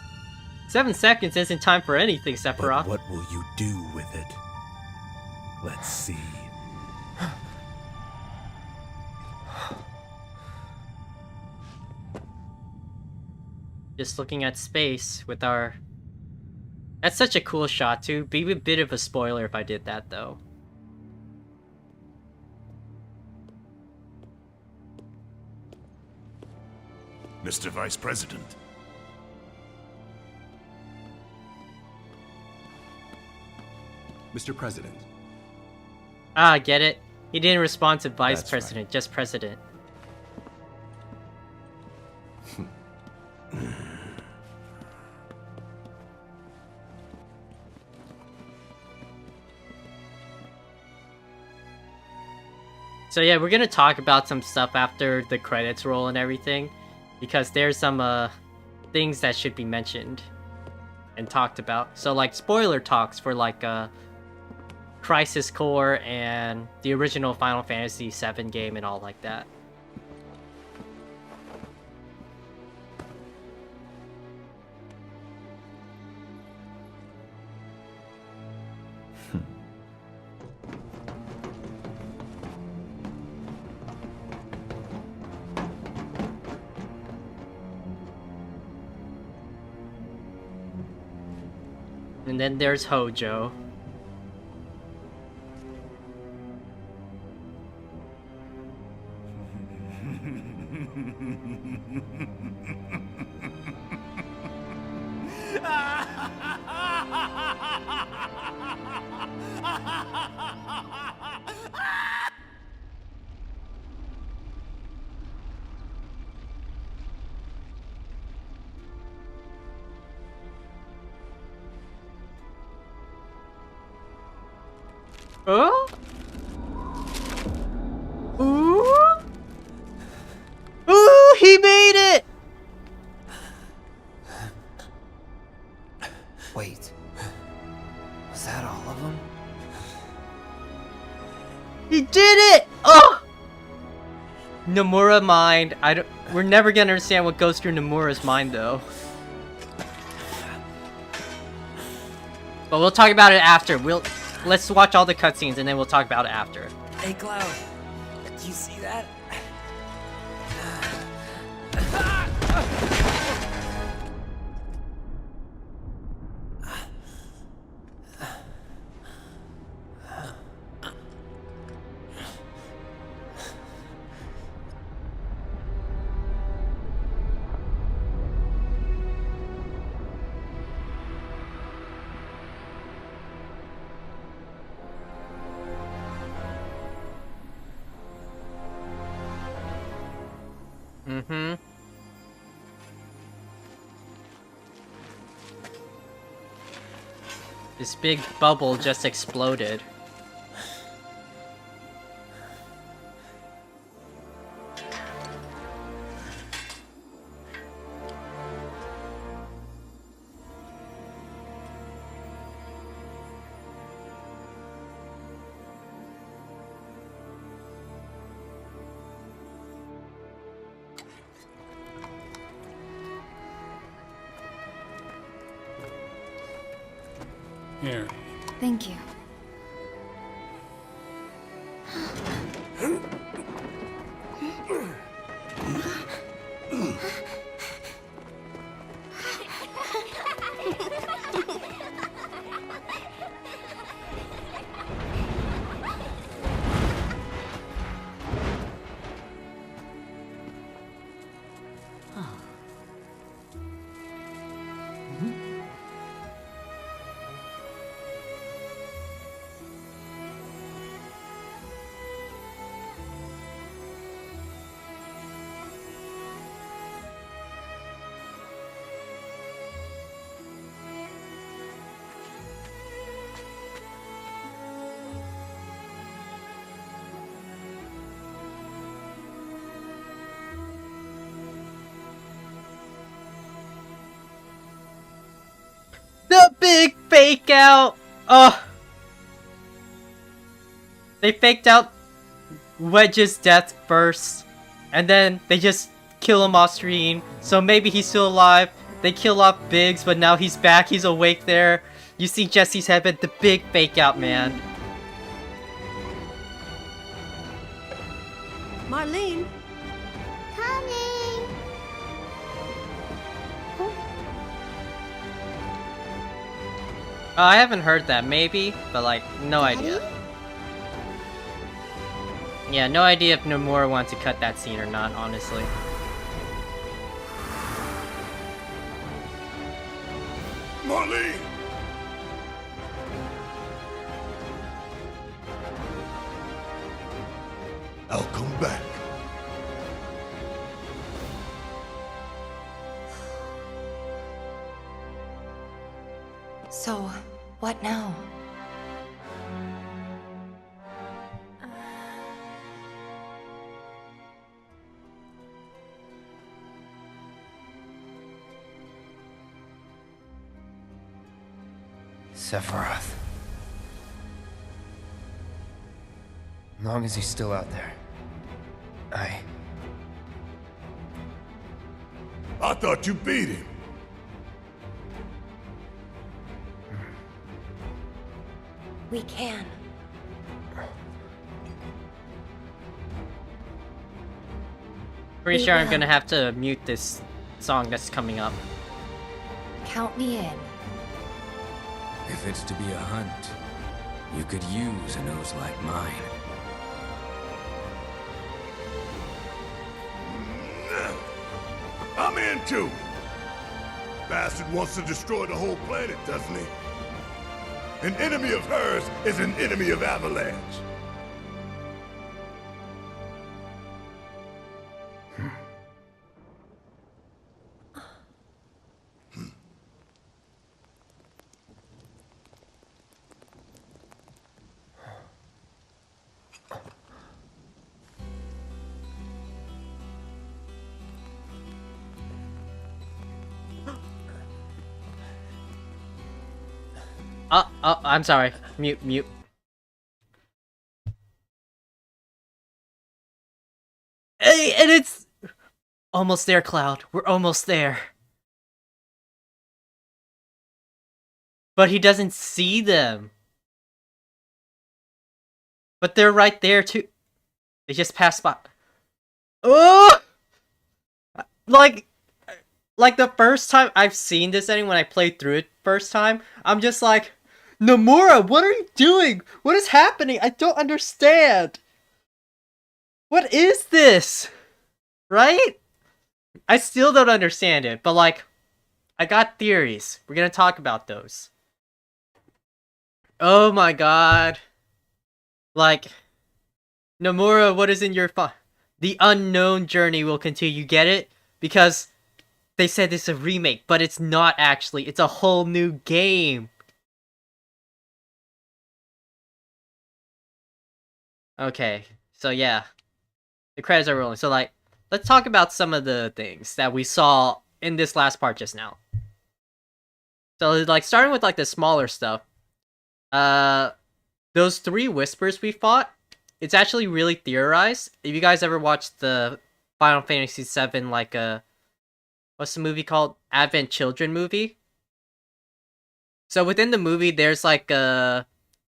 7 seconds isn't time for anything, Sephiroth. But what will you do with it? Let's see. Just looking at space with our... That's such a cool shot too. Be a bit of a spoiler if I did that though. Mr. Vice President. Mr. President. Ah, get it? He didn't respond to Vice That's President, just President. So yeah, we're gonna talk about some stuff after the credits roll and everything, because there's some things that should be mentioned and talked about. So like spoiler talks for like Crisis Core and the original Final Fantasy VII game and all like that. And then there's Hojo. Oh? Ooh! Ooh, he made it! Wait. Was that all of them? He did it! Oh! Nomura mind. We're never gonna understand what goes through Nomura's mind, though. But we'll talk about it after. Let's watch all the cutscenes and then we'll talk about it after. Hey, Cloud. Do you see that? Mm-hmm. This big bubble just exploded. Here. Thank you. The big fake out! Oh! They faked out Wedge's death first, and then they just kill him off screen, so maybe he's still alive. They kill off Biggs, but now he's back, he's awake there. You see Jesse's head, but the big fake out, man. Marlene? Coming! I haven't heard that, maybe, but like, no idea. Yeah, no idea if Nomura wants to cut that scene or not, honestly. Marlene! I'll come back. So, what now? Sephiroth. As long as he's still out there. I thought you beat him. We can. Pretty We sure I'm will. gonna have to mute this song that's coming up. Count me in. If it's to be a hunt, you could use a nose like mine. I'm in too. Bastard wants to destroy the whole planet, doesn't he? An enemy of hers is an enemy of Avalanche. I'm sorry. Mute. Hey, and it's almost there, Cloud. We're almost there. But he doesn't see them. But they're right there too. They just passed by. Oh! Like the first time I've seen this ending when I played through it first time, I'm just like, Nomura, what are you doing? What is happening? I don't understand. What is this? Right? I still don't understand it, but like, I got theories. We're gonna talk about those. Oh my god. Like, Nomura, what is in your The unknown journey will continue, get it? Because they said it's a remake, but it's not actually. It's a whole new game. Okay, so yeah. The credits are rolling. So like, let's talk about some of the things that we saw in this last part just now. So like, starting with like the smaller stuff. Those 3 whispers we fought, it's actually really theorized. If you guys ever watched the Final Fantasy VII, like what's the movie called? Advent Children movie. So within the movie, there's like a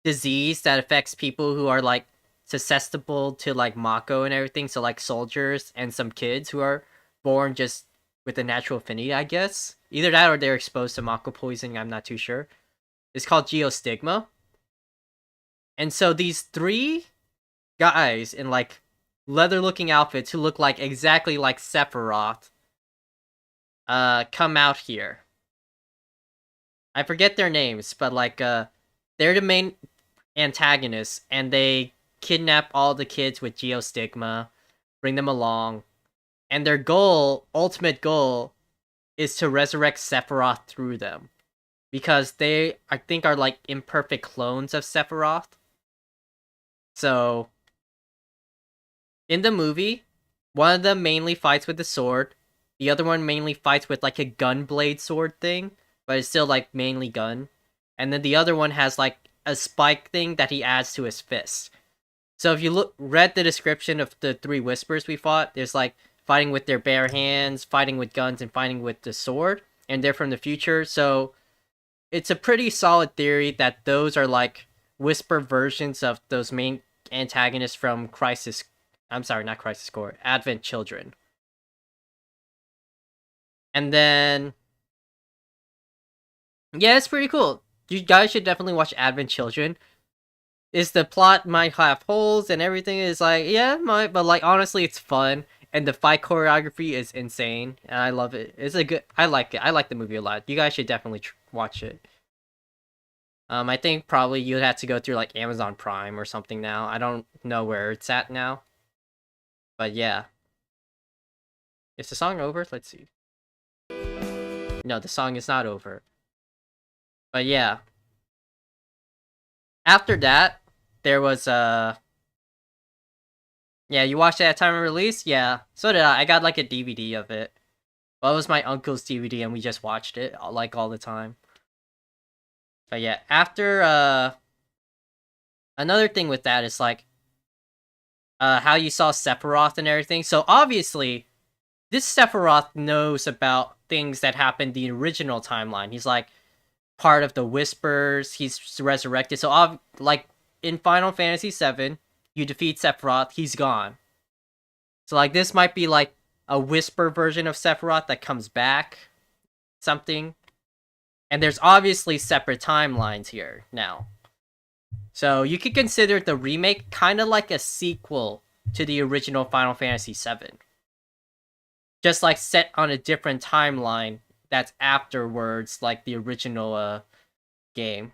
disease that affects people who are like susceptible to like Mako and everything. So like soldiers and some kids who are born just with a natural affinity, I guess. Either that or they're exposed to Mako poisoning. I'm not too sure. It's called geostigma. And so these 3 guys in like leather-looking outfits who look like exactly like Sephiroth come out here. I forget their names, but like they're the main antagonists, and they kidnap all the kids with geostigma, bring them along, and their ultimate goal, is to resurrect Sephiroth through them. Because they, I think, are like imperfect clones of Sephiroth. So, in the movie, one of them mainly fights with the sword, the other one mainly fights with like a gun blade sword thing, but it's still like mainly gun. And then the other one has like a spike thing that he adds to his fist. So if you read the description of the 3 whispers we fought, there's like fighting with their bare hands, fighting with guns, and fighting with the sword, and they're from the future. So it's a pretty solid theory that those are like whisper versions of those main antagonists from Crisis. I'm sorry, not Crisis Core. Advent Children. And then, yeah, it's pretty cool. You guys should definitely watch Advent Children. Is the plot might have holes and everything is like, yeah, might, but like honestly, it's fun and the fight choreography is insane and I love it. It's a good. I like it. I like the movie a lot. You guys should definitely watch it. I think probably you'd have to go through like Amazon Prime or something now. I don't know where it's at now, but yeah. Is the song over? Let's see. No, the song is not over. But yeah. After that, there was yeah, you watched it at time of release? Yeah. So did I. I got like a DVD of it. Well, it was my uncle's DVD and we just watched it like all the time. But yeah, after another thing with that is like how you saw Sephiroth and everything. So obviously, this Sephiroth knows about things that happened in the original timeline. He's like part of the Whispers. He's resurrected. So like in Final Fantasy VII, you defeat Sephiroth, he's gone. So like this might be like a Whisper version of Sephiroth that comes back, something. And there's obviously separate timelines here now. So you could consider the remake kind of like a sequel to the original Final Fantasy VII. Just like set on a different timeline that's afterwards, like the original game.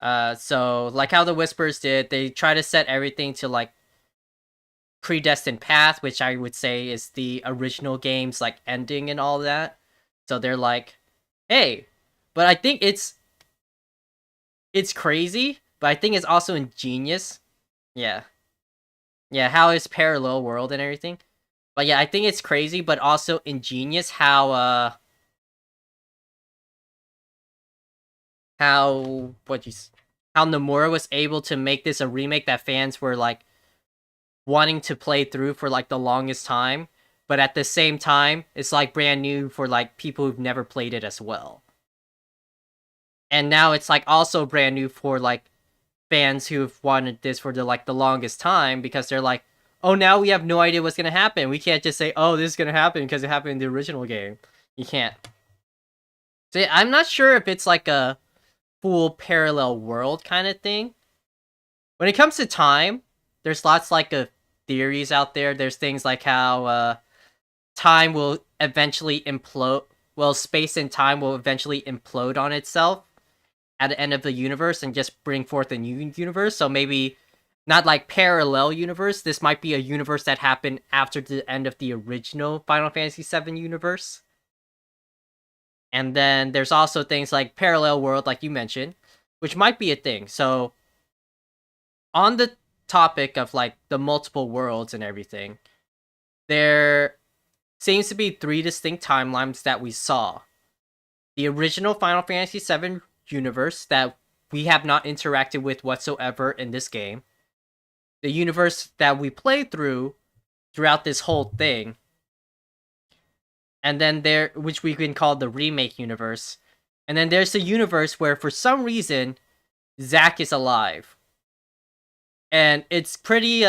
So like how the Whispers did, they try to set everything to like predestined path, which I would say is the original game's like ending and all that. So they're like, hey, but I think it's crazy, but I think it's also ingenious. Yeah. Yeah, how it's parallel world and everything. But yeah, I think it's crazy, but also ingenious how how how Nomura was able to make this a remake that fans were like wanting to play through for like the longest time, but at the same time, it's like brand new for like people who've never played it as well. And now it's like also brand new for like fans who've wanted this for the longest time, because they're like, oh, now we have no idea what's gonna happen. We can't just say, oh, this is gonna happen because it happened in the original game. You can't. So yeah, I'm not sure if it's like a full parallel world kind of thing. When it comes to time, there's lots like of theories out there. There's things like how time will eventually implode. Well, space and time will eventually implode on itself at the end of the universe and just bring forth a new universe. So maybe not like parallel universe. This might be a universe that happened after the end of the original Final Fantasy VII universe. And then there's also things like parallel world, like you mentioned, which might be a thing. So on the topic of like the multiple worlds and everything, there seems to be 3 distinct timelines that we saw. The original Final Fantasy VII universe that we have not interacted with whatsoever in this game. The universe that we played throughout this whole thing. And then there, which we can call the remake universe. And then there's the universe where for some reason, Zack is alive. And it's pretty,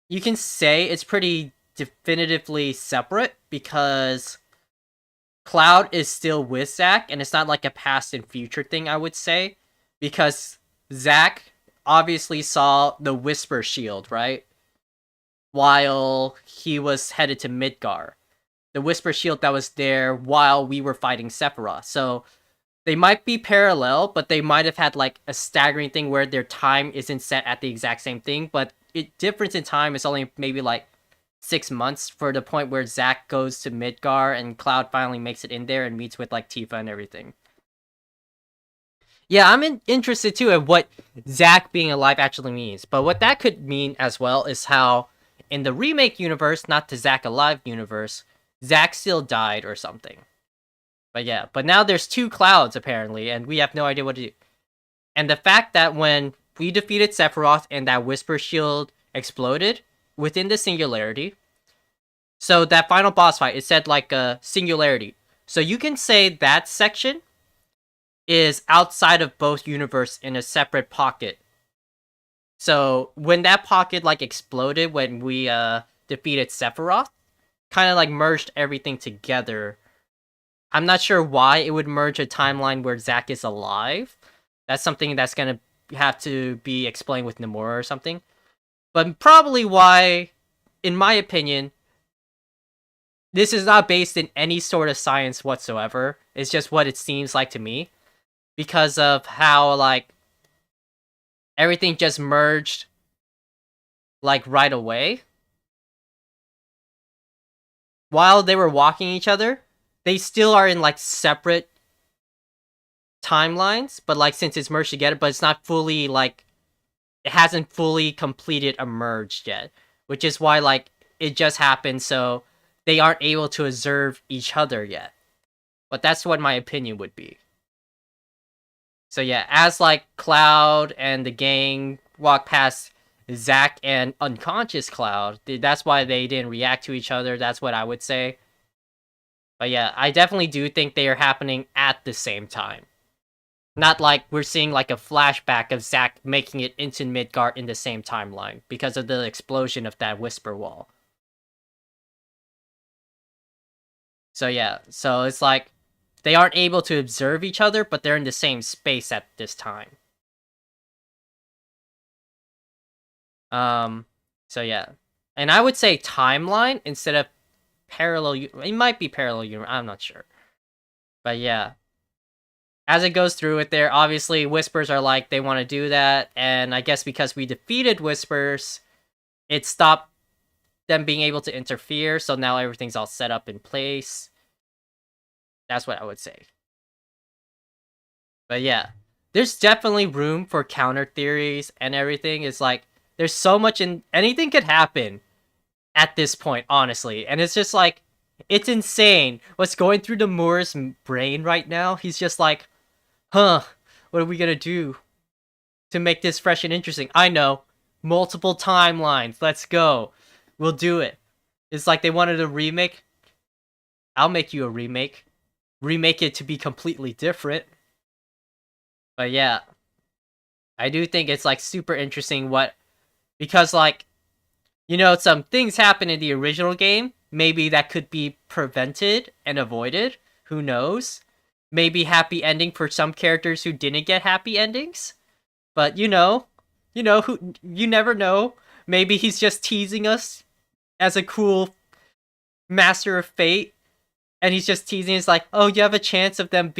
you can say it's pretty definitively separate, because Cloud is still with Zack, and it's not like a past and future thing, I would say. Because Zack obviously saw the Whisper Shield, right? While he was headed to Midgar. The Whisper Shield that was there while we were fighting Sephiroth. So they might be parallel, but they might have had like a staggering thing where their time isn't set at the exact same thing, but difference in time is only maybe like 6 months, for the point where Zack goes to Midgar and Cloud finally makes it in there and meets with like Tifa and everything. Yeah, I'm interested too in what Zack being alive actually means, but what that could mean as well is how in the remake universe, not the Zack alive universe, Zack still died or something. But yeah, but now there's 2 Clouds apparently, and we have no idea what to do. And the fact that when we defeated Sephiroth and that Whisper Shield exploded within the singularity, so that final boss fight, it said like a singularity. So you can say that section is outside of both universe in a separate pocket. So when that pocket like exploded when we defeated Sephiroth, kind of like merged everything together. I'm not sure why it would merge a timeline where Zack is alive. That's something that's gonna have to be explained with Nomura or something. But probably why, in my opinion, this is not based in any sort of science whatsoever. It's just what it seems like to me. Because of how, like, everything just merged, like, right away. While they were walking each other, they still are in, like, separate timelines. But, like, since it's merged together, but it's not fully, like, it hasn't fully completed a merge yet. Which is why, like, it just happened, so they aren't able to observe each other yet. But that's what my opinion would be. So yeah, as like Cloud and the gang walk past Zack and unconscious Cloud, that's why they didn't react to each other. That's what I would say. But yeah, I definitely do think they are happening at the same time. Not like we're seeing like a flashback of Zack making it into Midgard in the same timeline because of the explosion of that Whisper Wall. So yeah, so it's like they aren't able to observe each other, but they're in the same space at this time. So yeah. And I would say timeline instead of parallel. It might be parallel universe, I'm not sure. But yeah. As it goes through it there, obviously Whispers are like, they want to do that. And I guess because we defeated Whispers, it stopped them being able to interfere. So now everything's all set up in place. That's what I would say. But yeah, there's definitely room for counter theories and everything. It's like, there's so much in anything could happen at this point, honestly. And it's just like, it's insane what's going through the Moor's brain right now. He's just like, Huh, what are we gonna do to make this fresh and interesting? I know. Multiple timelines. Let's go. We'll do it. It's like they wanted a remake. I'll make you a remake. Remake it to be completely different. But yeah. I do think it's like super interesting because like, you know, some things happen in the original game. Maybe that could be prevented and avoided. Who knows? Maybe happy ending for some characters who didn't get happy endings. But you never know. Maybe he's just teasing us as a cool master of fate. And he's just teasing us like, oh, you have a chance of them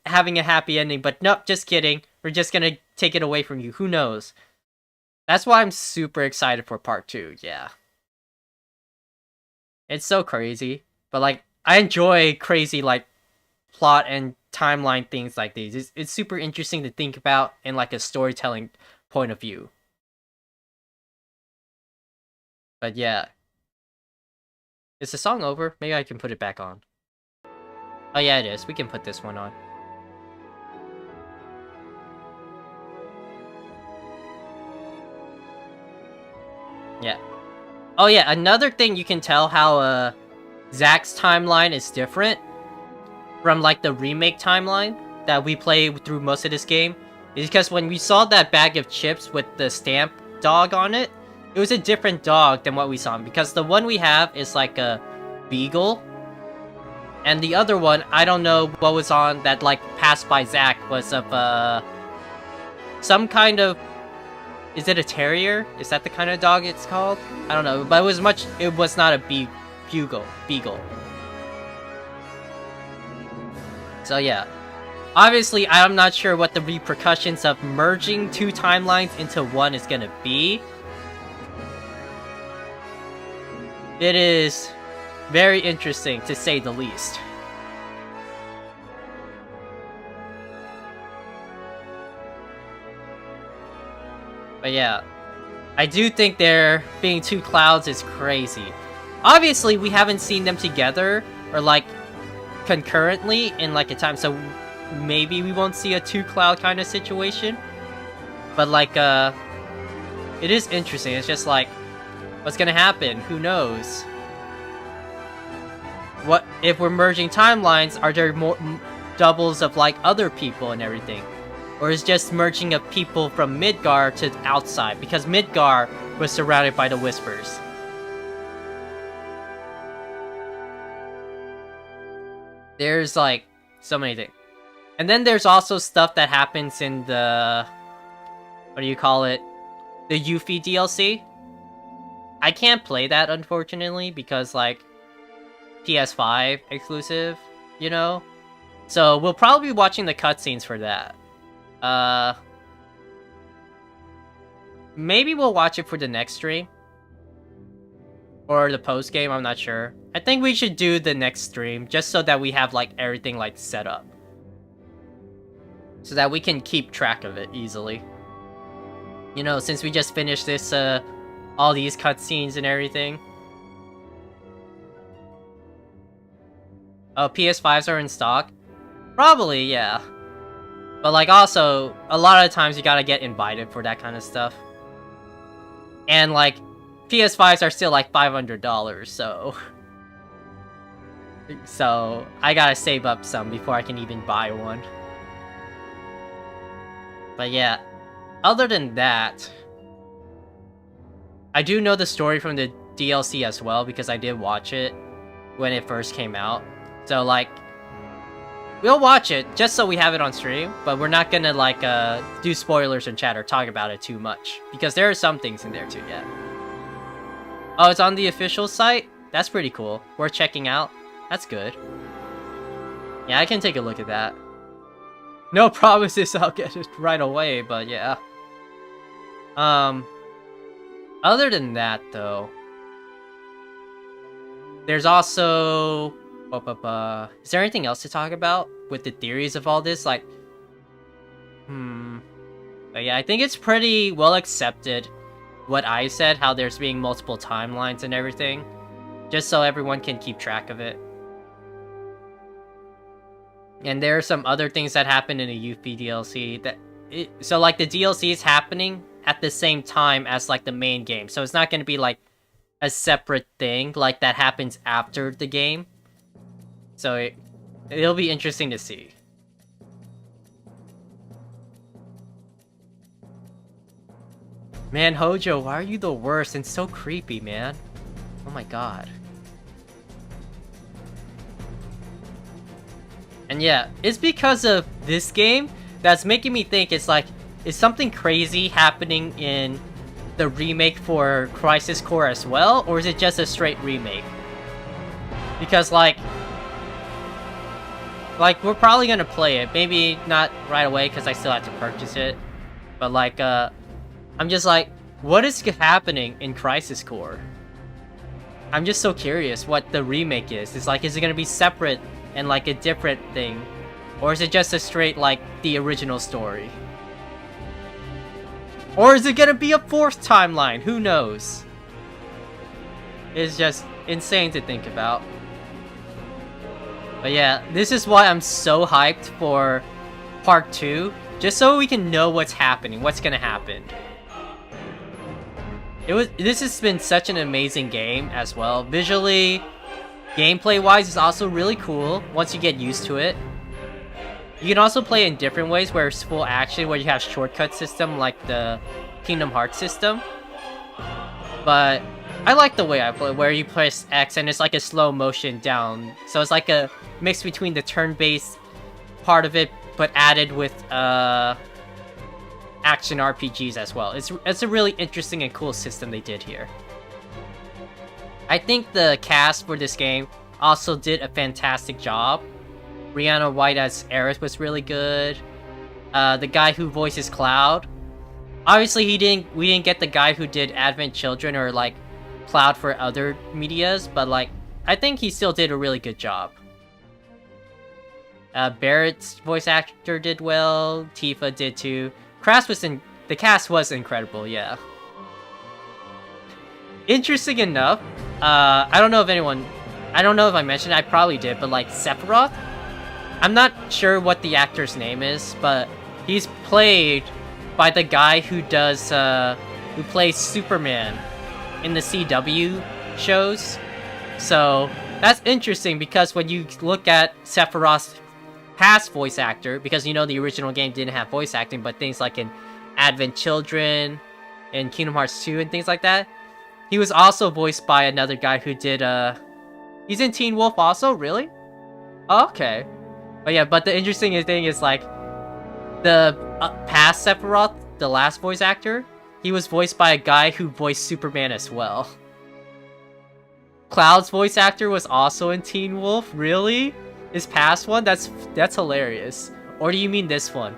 having a happy ending. But nope, just kidding. We're just gonna take it away from you. Who knows? That's why I'm super excited for part 2, yeah. It's so crazy. But like, I enjoy crazy like plot and timeline things like these. It's super interesting to think about in like a storytelling point of view. But yeah. Is the song over? Maybe I can put it back on. Oh yeah, it is. We can put this one on. Yeah. Oh yeah, another thing you can tell how Zack's timeline is different from like the remake timeline that we play through most of this game is because when we saw that bag of chips with the stamp dog on it, it was a different dog than what we saw, because the one we have is like a beagle, and the other one, I don't know what was on that like passed by Zack, was of some kind of, is it a terrier? Is that the kind of dog it's called? I don't know, but it was not a beagle. So yeah. Obviously, I'm not sure what the repercussions of merging 2 timelines into 1 is gonna be. It is very interesting, to say the least. But yeah, I do think there being 2 clouds is crazy. Obviously, we haven't seen them together, or like, concurrently in like a time, so maybe we won't see a 2 cloud kind of situation. But like, it is interesting. It's just like, what's gonna happen? Who knows? What if we're merging timelines? Are there more doubles of like other people and everything? Or is just merging of people from Midgar to outside? Because Midgar was surrounded by the Whispers. There's like so many things. And then there's also stuff that happens in the, what do you call it? The Yuffie DLC. I can't play that, unfortunately, because like PS5 exclusive, you know? So we'll probably be watching the cutscenes for that. Maybe we'll watch it for the next stream. Or the post game, I'm not sure. I think we should do the next stream, just so that we have like everything like set up. So that we can keep track of it easily. You know, since we just finished this, all these cutscenes and everything. Oh, PS5s are in stock? Probably, yeah. But like also, a lot of times you gotta get invited for that kind of stuff. And like, PS5s are still like $500, so... So, I gotta save up some before I can even buy one. But yeah, other than that... I do know the story from the DLC as well, because I did watch it when it first came out. So like, we'll watch it just so we have it on stream, but we're not gonna like do spoilers in chat or talk about it too much, because there are some things in there too, yeah. Oh, it's on the official site? That's pretty cool. Worth checking out. That's good. Yeah, I can take a look at that. No promises I'll get it right away, but yeah. Other than that, though, there's also... Is there anything else to talk about with the theories of all this? Like, But yeah, I think it's pretty well accepted what I said, how there's being multiple timelines and everything, just so everyone can keep track of it. And there are some other things that happen in the Yuffie DLC so like the DLC is happening at the same time as like the main game. So it's not going to be like a separate thing like that happens after the game. So it'll be interesting to see. Man, Hojo, why are you the worst and so creepy, man? Oh my god. And yeah, it's because of this game that's making me think it's like, is something crazy happening in the remake for Crisis Core as well? Or is it just a straight remake? Because like we're probably gonna play it. Maybe not right away because I still have to purchase it. But like, I'm just like, what is happening in Crisis Core? I'm just so curious what the remake is. It's like, is it gonna be separate and like a different thing? Or is it just a straight, like, the original story? Or is it gonna be a fourth timeline? Who knows? It's just insane to think about. But yeah, this is why I'm so hyped for part 2. Just so we can know what's happening, what's gonna happen. This has been such an amazing game as well. Visually, gameplay-wise, it's also really cool once you get used to it. You can also play in different ways where it's full action, where you have shortcut system like the Kingdom Hearts system. But I like the way I play, where you press X and it's like a slow motion down. So it's like a mix between the turn-based part of it, but added with action RPGs as well. It's a really interesting and cool system they did here. I think the cast for this game also did a fantastic job. Brianna White as Aerith was really good. The guy who voices Cloud. Obviously, we didn't get the guy who did Advent Children or like Cloud for other medias, but like I think he still did a really good job. Barrett's voice actor did well. Tifa did too. The cast was incredible, yeah. Interesting enough, I don't know if I mentioned it, I probably did, but like Sephiroth, I'm not sure what the actor's name is, but he's played by the guy who plays Superman in the CW shows. So that's interesting because when you look at Sephiroth's past voice actor, because you know the original game didn't have voice acting, but things like in Advent Children, in Kingdom Hearts 2 and things like that, he was also voiced by another guy who did, he's in Teen Wolf also? Really? Oh, okay. But yeah, but the interesting thing is, like, the past Sephiroth, the last voice actor, he was voiced by a guy who voiced Superman as well. Cloud's voice actor was also in Teen Wolf? Really? His past one? That's hilarious. Or do you mean this one?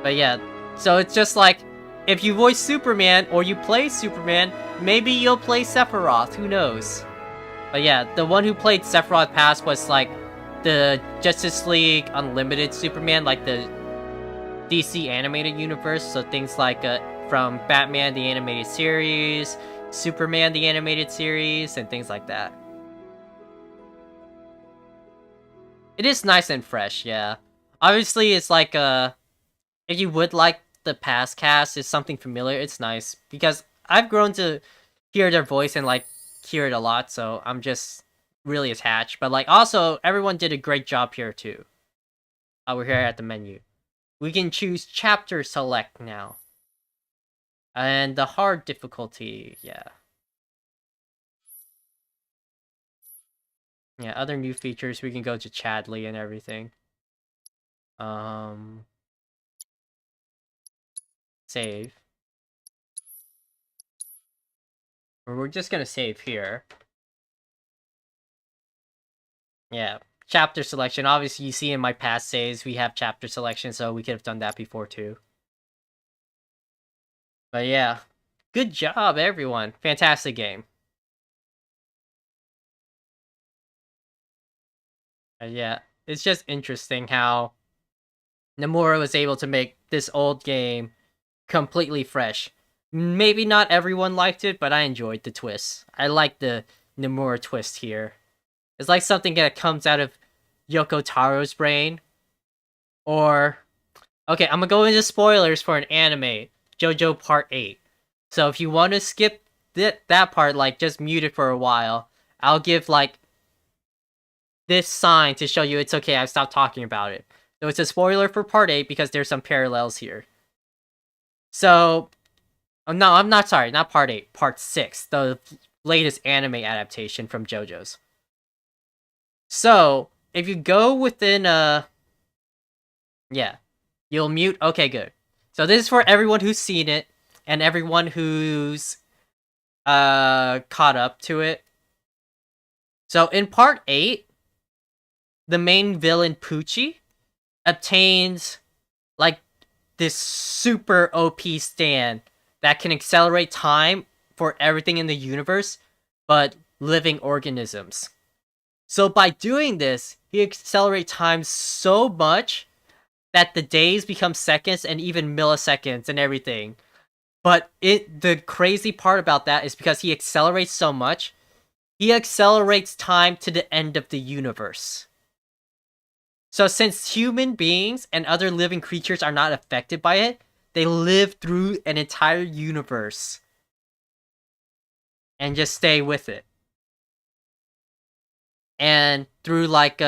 But yeah, so it's just like, if you voice Superman or you play Superman, maybe you'll play Sephiroth, who knows? But yeah, the one who played Sephiroth past was like the Justice League Unlimited Superman, like the DC animated universe, so things like from Batman the animated series, Superman the animated series, and things like that. It is nice and fresh, yeah. Obviously, it's like, if you would like the past cast, is something familiar, it's nice. Because I've grown to hear their voice and, like, hear it a lot, so I'm just really attached. But, like, also, everyone did a great job here, too. We're here at the menu. We can choose chapter select now. And the hard difficulty, yeah. Yeah, other new features, we can go to Chadley and everything. Save. Or we're just gonna save here. Yeah, chapter selection. Obviously, you see in my past saves, we have chapter selection, so we could have done that before too. But yeah, good job, everyone. Fantastic game. Yeah, it's just interesting how Nomura was able to make this old game completely fresh. Maybe not everyone liked it, but I enjoyed the twist. I like the Nomura twist here. It's like something that comes out of Yoko Taro's brain. Or, okay, I'm gonna go into spoilers for an anime, JoJo Part 8. So if you want to skip that part, like, just mute it for a while. I'll give, like, this sign to show you it's okay, I've stopped talking about it. So it's a spoiler for Part 8 because there's some parallels here. So, oh, no, I'm not sorry, not Part 8, Part 6, the latest anime adaptation from JoJo's. So, if you go within, yeah, you'll mute, okay, good. So this is for everyone who's seen it, and everyone who's, caught up to it. So in Part 8, the main villain, Poochie, obtains, like, this super OP stand that can accelerate time for everything in the universe, but living organisms. So by doing this, he accelerates time so much that the days become seconds and even milliseconds and everything. But the crazy part about that is because he accelerates so much, he accelerates time to the end of the universe. So since human beings and other living creatures are not affected by it, they live through an entire universe and just stay with it. And through, like,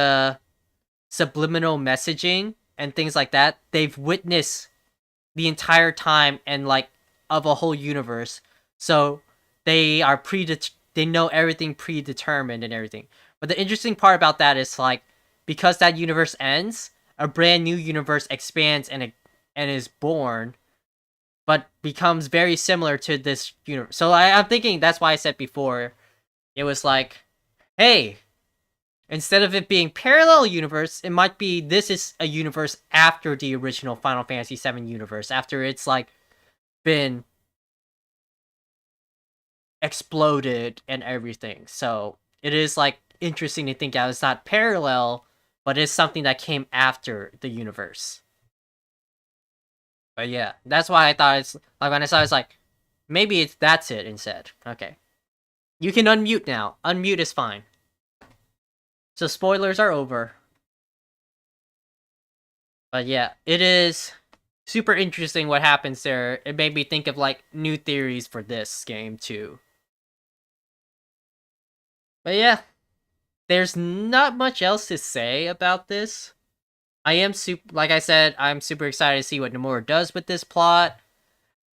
subliminal messaging and things like that, they've witnessed the entire time and, like, of a whole universe. So they are they know everything predetermined and everything. But the interesting part about that is, like, because that universe ends, a brand new universe expands and is born, but becomes very similar to this universe. So I'm thinking that's why I said before, it was like, hey, instead of it being parallel universe, it might be this is a universe after the original Final Fantasy VII universe, after it's, like, been exploded and everything. So it is, like, interesting to think that it's not parallel, but it's something that came after the universe. But yeah, that's why I thought it's, like, when I saw it, it's like, maybe that's it instead. Okay. You can unmute now. Unmute is fine. So spoilers are over. But yeah, it is super interesting what happens there. It made me think of, like, new theories for this game too. But yeah, there's not much else to say about this. I am like I said, I'm super excited to see what Nomura does with this plot.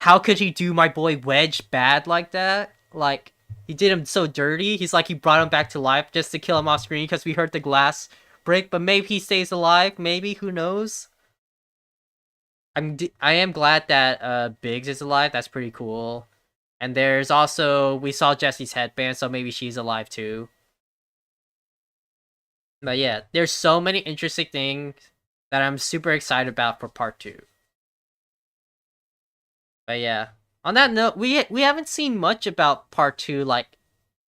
How could he do my boy Wedge bad like that? Like, he did him so dirty. He's like, he brought him back to life just to kill him off screen because we heard the glass break. But maybe he stays alive. Maybe, who knows? I am glad that Biggs is alive. That's pretty cool. And there's also, we saw Jessie's headband, so maybe she's alive too. But yeah, there's so many interesting things that I'm super excited about for Part 2. But yeah, on that note, we haven't seen much about Part 2, like,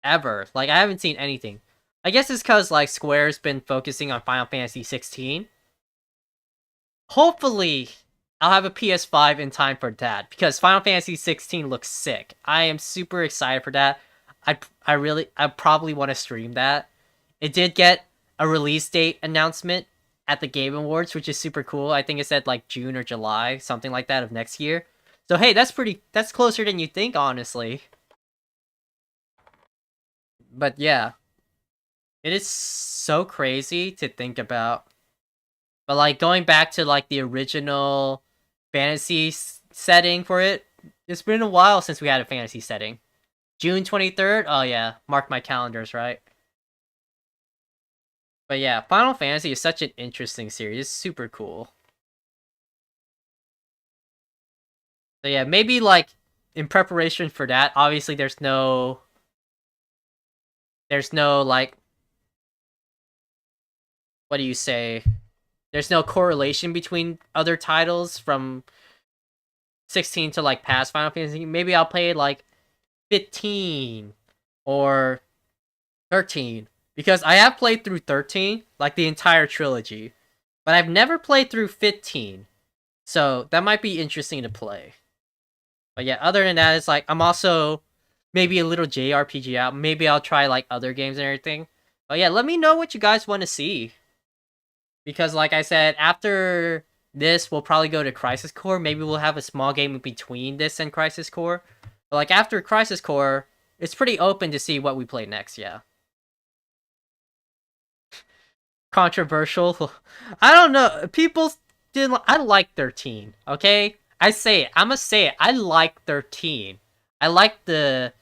ever. Like, I haven't seen anything. I guess it's because, like, Square's been focusing on Final Fantasy 16. Hopefully, I'll have a PS5 in time for that, because Final Fantasy 16 looks sick. I am super excited for that. I probably want to stream that. It did get a release date announcement at the Game Awards, which is super cool. I think it said, like, June or July, something like that, of next year. So hey, that's closer than you think, honestly. But yeah, it is so crazy to think about. But, like, going back to, like, the original fantasy setting for it, it's been a while since we had a fantasy setting. June 23rd? Oh yeah, mark my calendars, right? But yeah, Final Fantasy is such an interesting series. It's super cool. So yeah, maybe, like, in preparation for that, obviously there's no, like, what do you say? There's no correlation between other titles from 16 to, like, past Final Fantasy. Maybe I'll play, like, 15 or 13. Because I have played through 13, like, the entire trilogy. But I've never played through 15. So that might be interesting to play. But yeah, other than that, it's like, I'm also maybe a little JRPG out. Maybe I'll try, like, other games and everything. But yeah, let me know what you guys want to see. Because like I said, after this, we'll probably go to Crisis Core. Maybe we'll have a small game in between this and Crisis Core. But like after Crisis Core, it's pretty open to see what we play next, yeah. Controversial. I don't know. People didn't. I like 13. Okay, I say it. I'ma say it. I like 13. I like the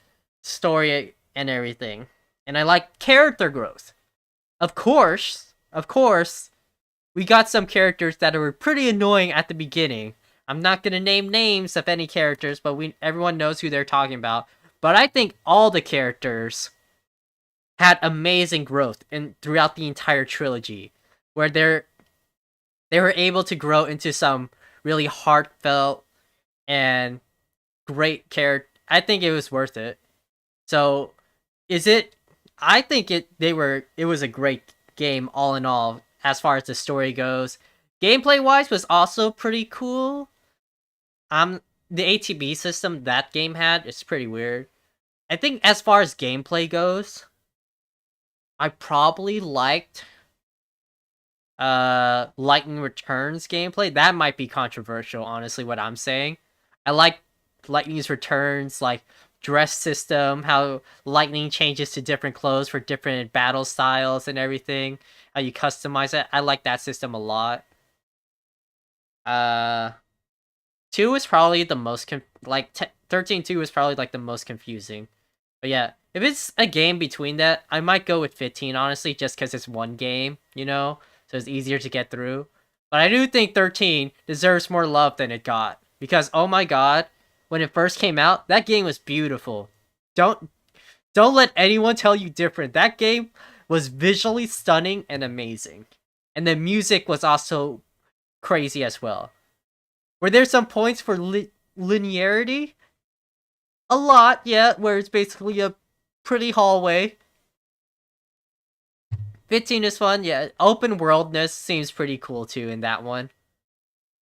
story and everything, and I like character growth. Of course, we got some characters that were pretty annoying at the beginning. I'm not gonna name names of any characters, but everyone knows who they're talking about. But I think all the characters had amazing growth throughout the entire trilogy, where they were able to grow into some really heartfelt and great character. I think it was worth it. So, is it? I think it was a great game all in all as far as the story goes. Gameplay wise was also pretty cool. The ATB system that game had is pretty weird. I think as far as gameplay goes, I probably liked Lightning Returns gameplay. That might be controversial, honestly, what I'm saying. I like Lightning's Returns, like dress system, how Lightning changes to different clothes for different battle styles and everything, how you customize it. I like that system a lot. 2 is probably the most 13-2 is probably like the most confusing. But yeah, if it's a game between that, I might go with 15, honestly, just because it's one game, you know? So it's easier to get through. But I do think 13 deserves more love than it got. Because, oh my god, when it first came out, that game was beautiful. Don't let anyone tell you different. That game was visually stunning and amazing. And the music was also crazy as well. Were there some points for linearity? A lot, yeah, where it's basically a pretty hallway. 15 is fun, yeah. Open worldness seems pretty cool too in that one.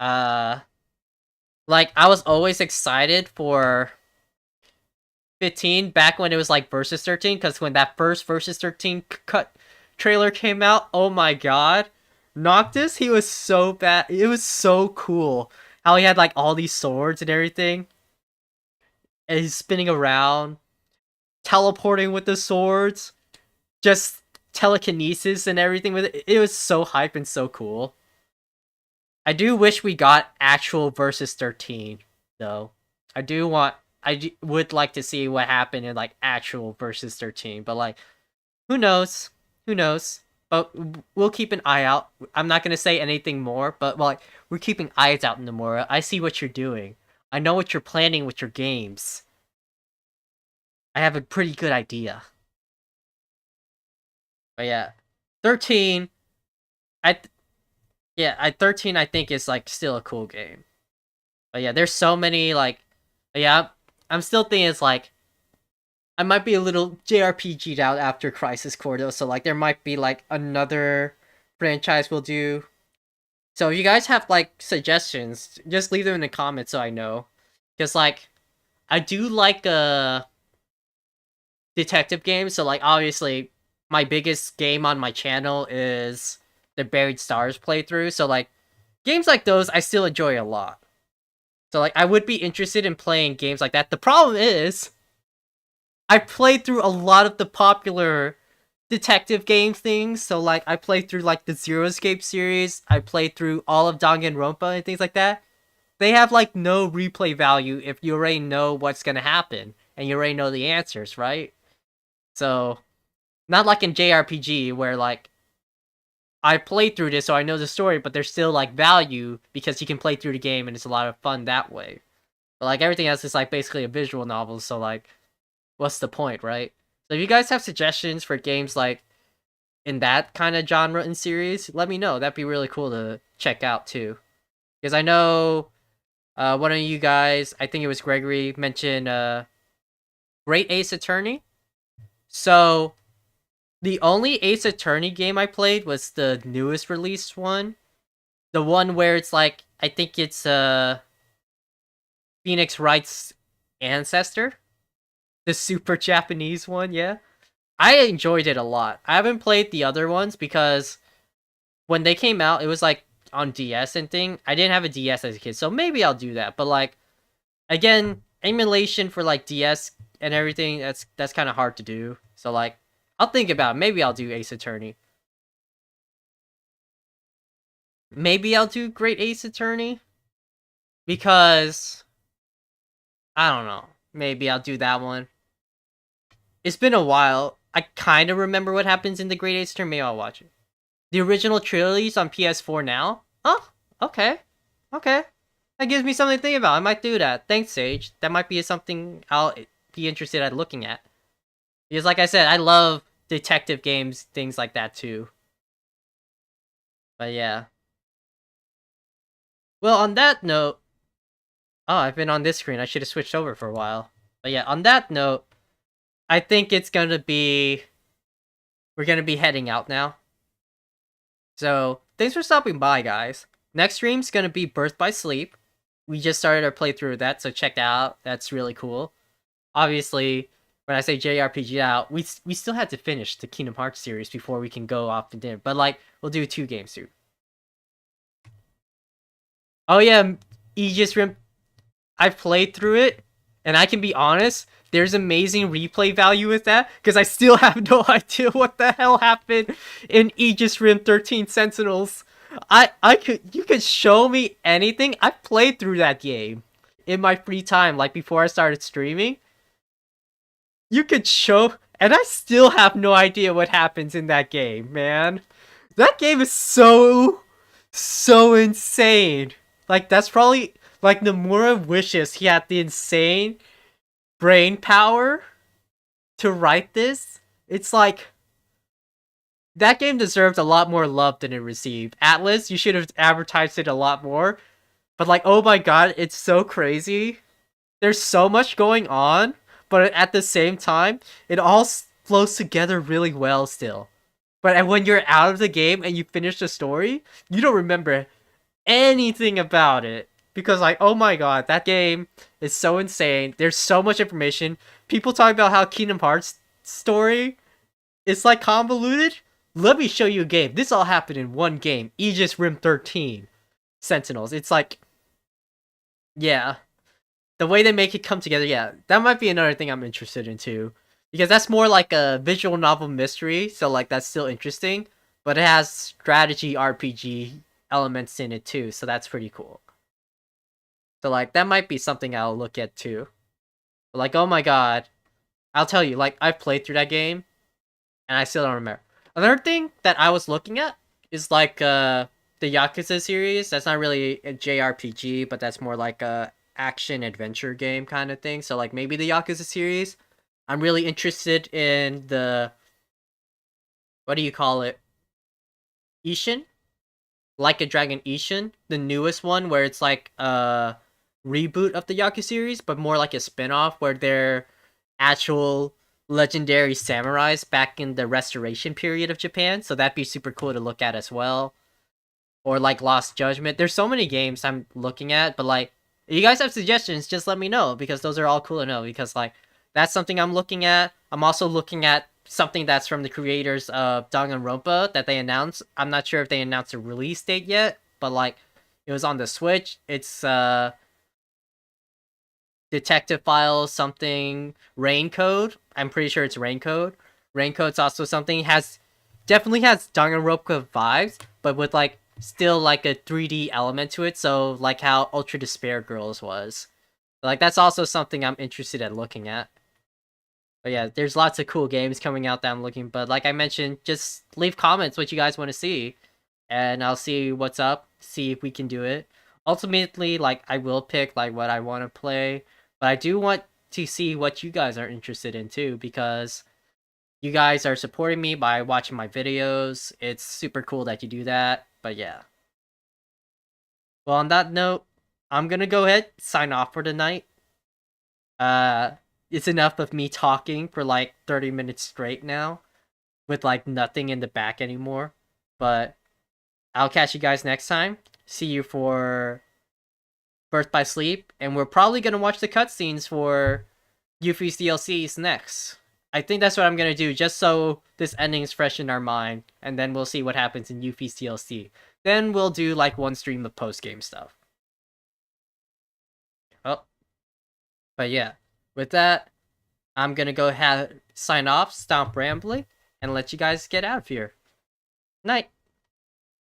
Like, I was always excited for 15 back when it was like Versus 13, because when that first Versus 13 cut trailer came out, oh my god. Noctis, he was so bad. It was so cool how he had like all these swords and everything. And he's spinning around, teleporting with the swords, just telekinesis and everything with it. It was so hype and so cool. I do wish we got actual Versus 13, though. I would like to see what happened in like actual Versus 13, but like, who knows? Who knows? But we'll keep an eye out. I'm not gonna say anything more, but like, we're keeping eyes out, Nomura. I see what you're doing. I know what you're planning with your games. I have a pretty good idea. But yeah, 13. 13 I think is like still a cool game. But yeah, there's so many like, yeah, I'm still thinking it's like, I might be a little JRPG'd out after Crisis Core though, so like there might be like another franchise we'll do. So if you guys have like suggestions, just leave them in the comments so I know. Because like, I do like detective games, so like obviously my biggest game on my channel is the Buried Stars playthrough, so like games like those I still enjoy a lot. So like I would be interested in playing games like that. The problem is I played through a lot of the popular detective game things, so like I played through like the Zero Escape series, I played through all of Danganronpa and things like that. They have like no replay value if you already know what's gonna happen and you already know the answers, right? So, not like in JRPG where like I played through this so I know the story, but there's still like value because you can play through the game and it's a lot of fun that way. But like everything else is like basically a visual novel, so like what's the point, right? So if you guys have suggestions for games like in that kind of genre and series, let me know. That'd be really cool to check out too. Because I know one of you guys, I think it was Gregory, mentioned Great Ace Attorney. So the only Ace Attorney game I played was the newest released one. The one where it's like, I think it's Phoenix Wright's ancestor. The super Japanese one, yeah. I enjoyed it a lot. I haven't played the other ones because when they came out, it was like on DS and thing. I didn't have a DS as a kid, so maybe I'll do that. But like, again, emulation for like DS and everything, that's kind of hard to do. So like, I'll think about it. Maybe I'll do Ace Attorney. Maybe I'll do Great Ace Attorney because I don't know. Maybe I'll do that one. It's been a while. I kind of remember what happens in the Great Ace Attorney. Maybe I'll watch it. The original trilogy's on PS4 now. Oh, okay, okay. That gives me something to think about. I might do that. Thanks, Sage. That might be something I'll be interested at looking at. Because like I said, I love detective games, things like that too. But yeah. Well, on that note... Oh, I've been on this screen. I should have switched over for a while. But yeah, on that note, I think it's gonna be... We're gonna be heading out now. So, thanks for stopping by, guys. Next stream's gonna be Birth by Sleep. We just started our playthrough of that, so check that out. That's really cool. Obviously, when I say JRPG out, we still had to finish the Kingdom Hearts series before we can go off and dinner. But like, we'll do 2 games too. Oh yeah, Aegis Rim. I've played through it, and I can be honest, there's amazing replay value with that, because I still have no idea what the hell happened in Aegis Rim 13 Sentinels. You could show me anything. I played through that game in my free time, like before I started streaming. You could show, and I still have no idea what happens in that game, man. That game is so insane. Like, that's probably, like, Nomura wishes he had the insane brain power to write this. It's like, that game deserved a lot more love than it received. Atlas, you should have advertised it a lot more. But like, oh my god, it's so crazy. There's so much going on, but at the same time, it all flows together really well still. But when you're out of the game and you finish the story, you don't remember anything about it. Because like, oh my god, that game is so insane. There's so much information. People talk about how Kingdom Hearts story is like convoluted. Let me show you a game. This all happened in one game. Aegis Rim 13 Sentinels. It's like, yeah. The way they make it come together, yeah. That might be another thing I'm interested in too. Because that's more like a visual novel mystery. So like, that's still interesting. But it has strategy RPG elements in it too. So that's pretty cool. So like, that might be something I'll look at too. But like, oh my god. I'll tell you, like, I've played through that game. And I still don't remember. Another thing that I was looking at is like the Yakuza series. That's not really a JRPG, but that's more like a action adventure game kind of thing. So like maybe the Yakuza series. I'm really interested in the, what do you call it? Ishin? Like a Dragon Ishin, the newest one where it's like a reboot of the Yakuza series, but more like a spin-off where they're actual legendary samurais back in the restoration period of Japan. So that'd be super cool to look at as well. Or like Lost Judgment. There's so many games I'm looking at, but like, if you guys have suggestions, just let me know, because those are all cool to know, because like, that's something I'm looking at. I'm also looking at something that's from the creators of Danganronpa that they announced. I'm not sure if they announced a release date yet, but like, it was on the Switch. It's Detective Files something Rain Code. I'm pretty sure it's Rain Code. Rain Code's also something definitely has Danganronpa vibes, but with like still like a 3D element to it. So like how Ultra Despair Girls was. Like that's also something I'm interested in looking at. But yeah, there's lots of cool games coming out that I'm looking. But like I mentioned, just leave comments what you guys want to see, and I'll see what's up. See if we can do it. Ultimately, like I will pick like what I want to play. But I do want to see what you guys are interested in too, because you guys are supporting me by watching my videos. It's super cool that you do that. But yeah. Well, on that note, I'm gonna go ahead, sign off for tonight. It's enough of me talking for like 30 minutes straight now, with like nothing in the back anymore. But I'll catch you guys next time. See you for Birth by Sleep, and we're probably gonna watch the cutscenes for Yuffie's DLCs next. I think that's what I'm gonna do, just so this ending is fresh in our mind, and then we'll see what happens in Yuffie's DLC. Then we'll do like one stream of post-game stuff. Oh, but yeah, with that, I'm gonna go sign off, stop rambling, and let you guys get out of here. Night.